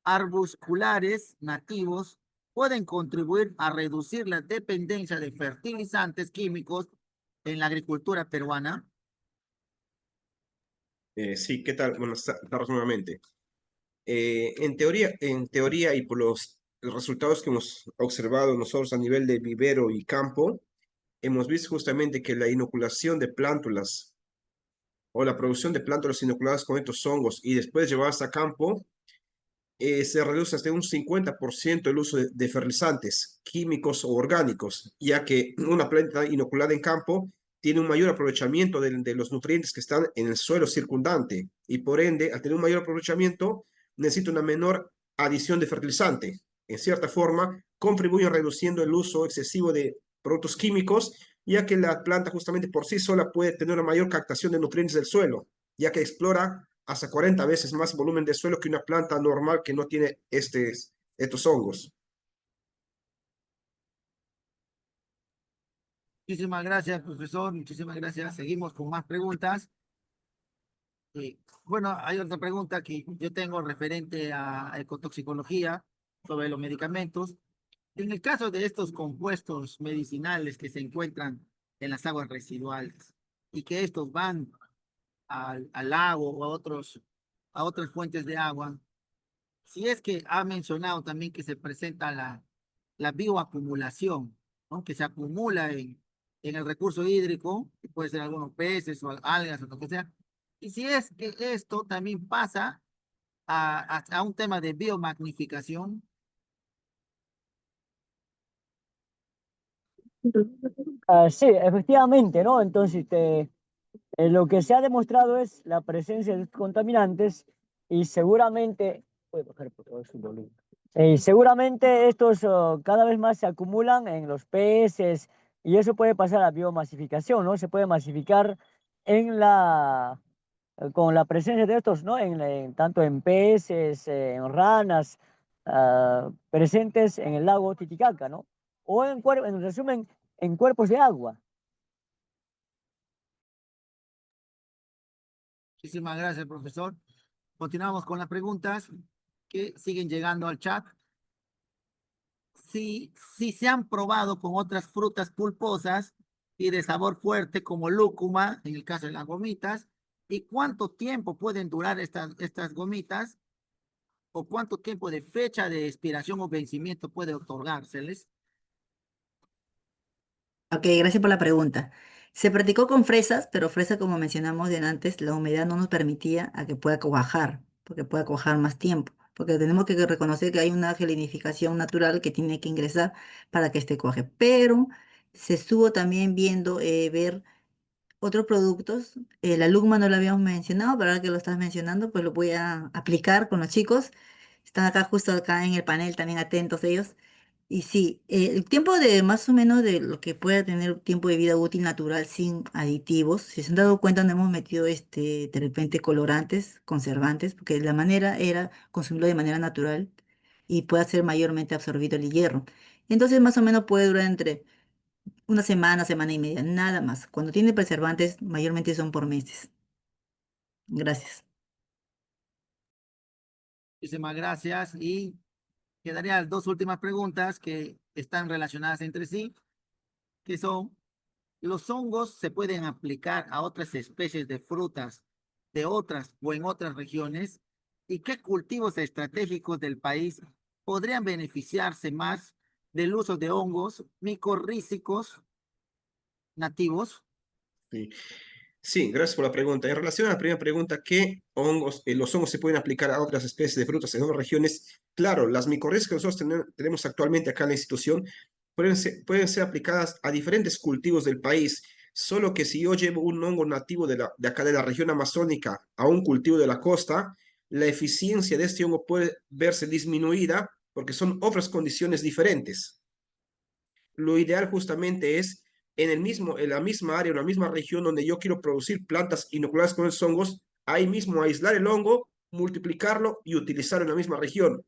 arbusculares nativos pueden contribuir a reducir la dependencia de fertilizantes químicos en la agricultura peruana? Sí, ¿qué tal? Buenas tardes nuevamente. En teoría y por los resultados que hemos observado nosotros a nivel de vivero y campo, hemos visto justamente que la inoculación de plántulas o la producción de plántulas inoculadas con estos hongos y después llevadas a campo, se reduce hasta un 50% el uso de fertilizantes químicos o orgánicos, ya que una planta inoculada en campo tiene un mayor aprovechamiento de los nutrientes que están en el suelo circundante y por ende, al tener un mayor aprovechamiento, necesita una menor adición de fertilizante. En cierta forma, contribuye reduciendo el uso excesivo de productos químicos, ya que la planta justamente por sí sola puede tener una mayor captación de nutrientes del suelo, ya que explora hasta 40 veces más volumen de suelo que una planta normal que no tiene estos hongos. Muchísimas gracias, profesor. Muchísimas gracias. Seguimos con más preguntas. Bueno, hay otra pregunta que yo tengo referente a ecotoxicología sobre los medicamentos. En el caso de estos compuestos medicinales que se encuentran en las aguas residuales y que estos van al lago o a otras fuentes de agua, si es que ha mencionado también que se presenta la bioacumulación, ¿no? Que se acumula en el recurso hídrico, que puede ser algunos peces o algas o lo que sea. Y si es que esto también pasa a un tema de biomagnificación. Sí, efectivamente, ¿no? Entonces, lo que se ha demostrado es la presencia de estos contaminantes y seguramente, puede bajar por favor su volumen. Y seguramente estos cada vez más se acumulan en los peces y eso puede pasar a biomasificación, ¿no? Se puede masificar en con la presencia de estos, ¿no? Tanto en peces, en ranas, presentes en el lago Titicaca, ¿no? O en resumen, en cuerpos de agua. Muchísimas gracias, profesor. Continuamos con las preguntas que siguen llegando al chat. Si se han probado con otras frutas pulposas y de sabor fuerte como lúcuma, en el caso de las gomitas, y cuánto tiempo pueden durar estas gomitas o cuánto tiempo de fecha de expiración o vencimiento puede otorgárseles. Ok, gracias por la pregunta. Se practicó con fresas, pero fresa, como mencionamos de antes, la humedad no nos permitía a que pueda cuajar, porque pueda cuajar más tiempo, porque tenemos que reconocer que hay una gelinificación natural que tiene que ingresar para que este cuaje. Pero se estuvo también viendo, ver otros productos. La lugma no lo habíamos mencionado, pero ahora que lo estás mencionando, pues lo voy a aplicar con los chicos. Están acá, justo acá en el panel, también atentos ellos. Y sí, el tiempo de más o menos de lo que pueda tener tiempo de vida útil natural sin aditivos, si se han dado cuenta, no hemos metido de repente colorantes, conservantes, porque la manera era consumirlo de manera natural y pueda ser mayormente absorbido el hierro. Entonces, más o menos puede durar entre una semana, semana y media, nada más. Cuando tiene preservantes, mayormente son por meses. Gracias. Muchísimas gracias y quedarían dos últimas preguntas que están relacionadas entre sí, que son, ¿los hongos se pueden aplicar a otras especies de frutas de otras o en otras regiones? ¿Y qué cultivos estratégicos del país podrían beneficiarse más del uso de hongos micorrízicos nativos? Sí. Sí, gracias por la pregunta. En relación a la primera pregunta, ¿qué hongos, los hongos se pueden aplicar a otras especies de frutas en otras regiones? Claro, las micorrizas que nosotros tenemos actualmente acá en la institución pueden ser aplicadas a diferentes cultivos del país, solo que si yo llevo un hongo nativo de acá de la región amazónica a un cultivo de la costa, la eficiencia de este hongo puede verse disminuida porque son otras condiciones diferentes. Lo ideal justamente es en la misma área, en la misma región donde yo quiero producir plantas inoculadas con esos hongos, ahí mismo aislar el hongo, multiplicarlo y utilizarlo en la misma región.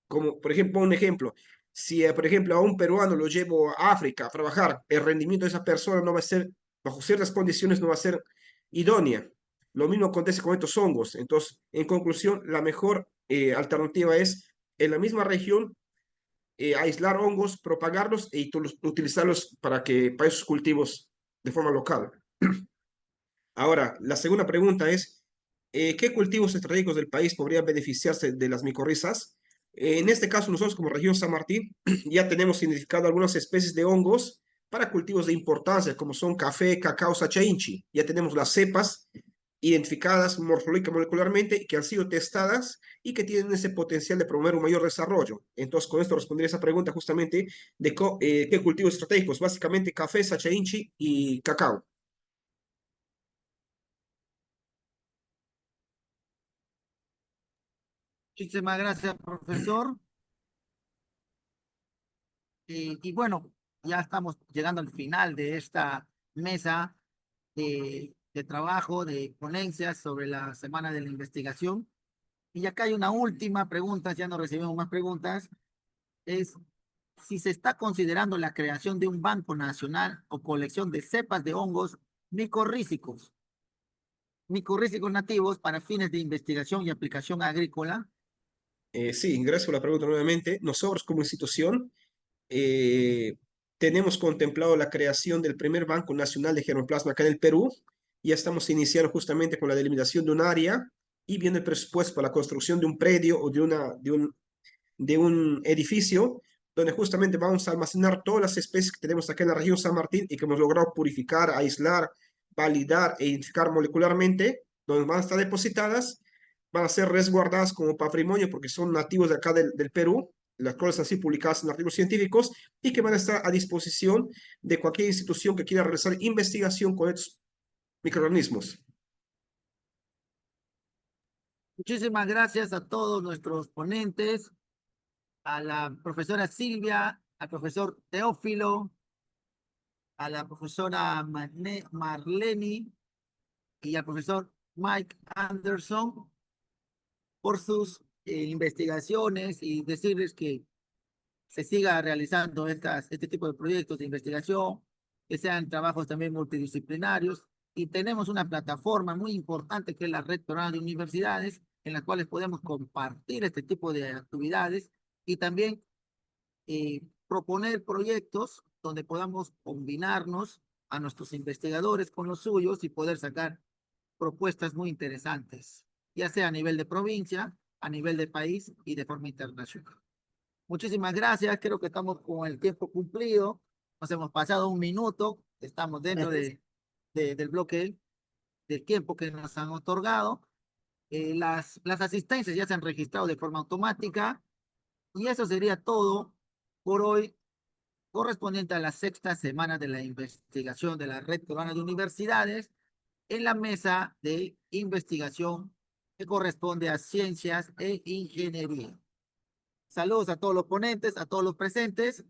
Como, por ejemplo, un ejemplo, si, por ejemplo, a un peruano lo llevo a África a trabajar, el rendimiento de esa persona no va a ser, bajo ciertas condiciones, no va a ser idónea. Lo mismo acontece con estos hongos. Entonces, en conclusión, la mejor alternativa es en la misma región aislar hongos, propagarlos y utilizarlos para esos cultivos de forma local. Ahora, la segunda pregunta es, ¿qué cultivos estratégicos del país podrían beneficiarse de las micorrizas? En este caso, nosotros como región San Martín ya tenemos identificado algunas especies de hongos para cultivos de importancia, como son café, cacao, sacha inchi. Ya tenemos las cepas identificadas morfológica molecularmente y que han sido testadas y que tienen ese potencial de promover un mayor desarrollo. Entonces, con esto respondería esa pregunta justamente de qué cultivos estratégicos, básicamente café, sacha inchi y cacao. Muchísimas gracias, profesor. Y bueno, ya estamos llegando al final de esta mesa de trabajo, de ponencias sobre la Semana de la Investigación. Y acá hay una última pregunta, ya no recibimos más preguntas, es si se está considerando la creación de un banco nacional o colección de cepas de hongos micorrízicos, micorrízicos nativos para fines de investigación y aplicación agrícola. Sí, ingreso a la pregunta nuevamente. Nosotros como institución eh, tenemos contemplado la creación del primer Banco Nacional de Germoplasma acá en el Perú. Ya estamos iniciando justamente con la delimitación de un área y viendo el presupuesto para la construcción de un predio o de un edificio donde justamente vamos a almacenar todas las especies que tenemos acá en la región San Martín y que hemos logrado purificar, aislar, validar e identificar molecularmente, donde van a estar depositadas, van a ser resguardadas como patrimonio porque son nativos de acá del Perú, las cuales han sido publicadas en artículos científicos y que van a estar a disposición de cualquier institución que quiera realizar investigación con estos microorganismos. Muchísimas gracias a todos nuestros ponentes, a la profesora Silvia, al profesor Teófilo, a la profesora Marlene y al profesor Mike Anderson por sus investigaciones y decirles que se siga realizando este tipo de proyectos de investigación, que sean trabajos también multidisciplinarios. Y tenemos una plataforma muy importante que es la Red Peruana de Universidades, en las cuales podemos compartir este tipo de actividades y también proponer proyectos donde podamos combinarnos a nuestros investigadores con los suyos y poder sacar propuestas muy interesantes, ya sea a nivel de provincia, a nivel de país y de forma internacional. Muchísimas gracias, creo que estamos con el tiempo cumplido, nos hemos pasado un minuto, estamos dentro Gracias. del bloque del tiempo que nos han otorgado. Las asistencias ya se han registrado de forma automática y eso sería todo por hoy, correspondiente a la sexta semana de la investigación de la Red Peruana de Universidades en la mesa de investigación que corresponde a ciencias e ingeniería. Saludos a todos los ponentes, a todos los presentes.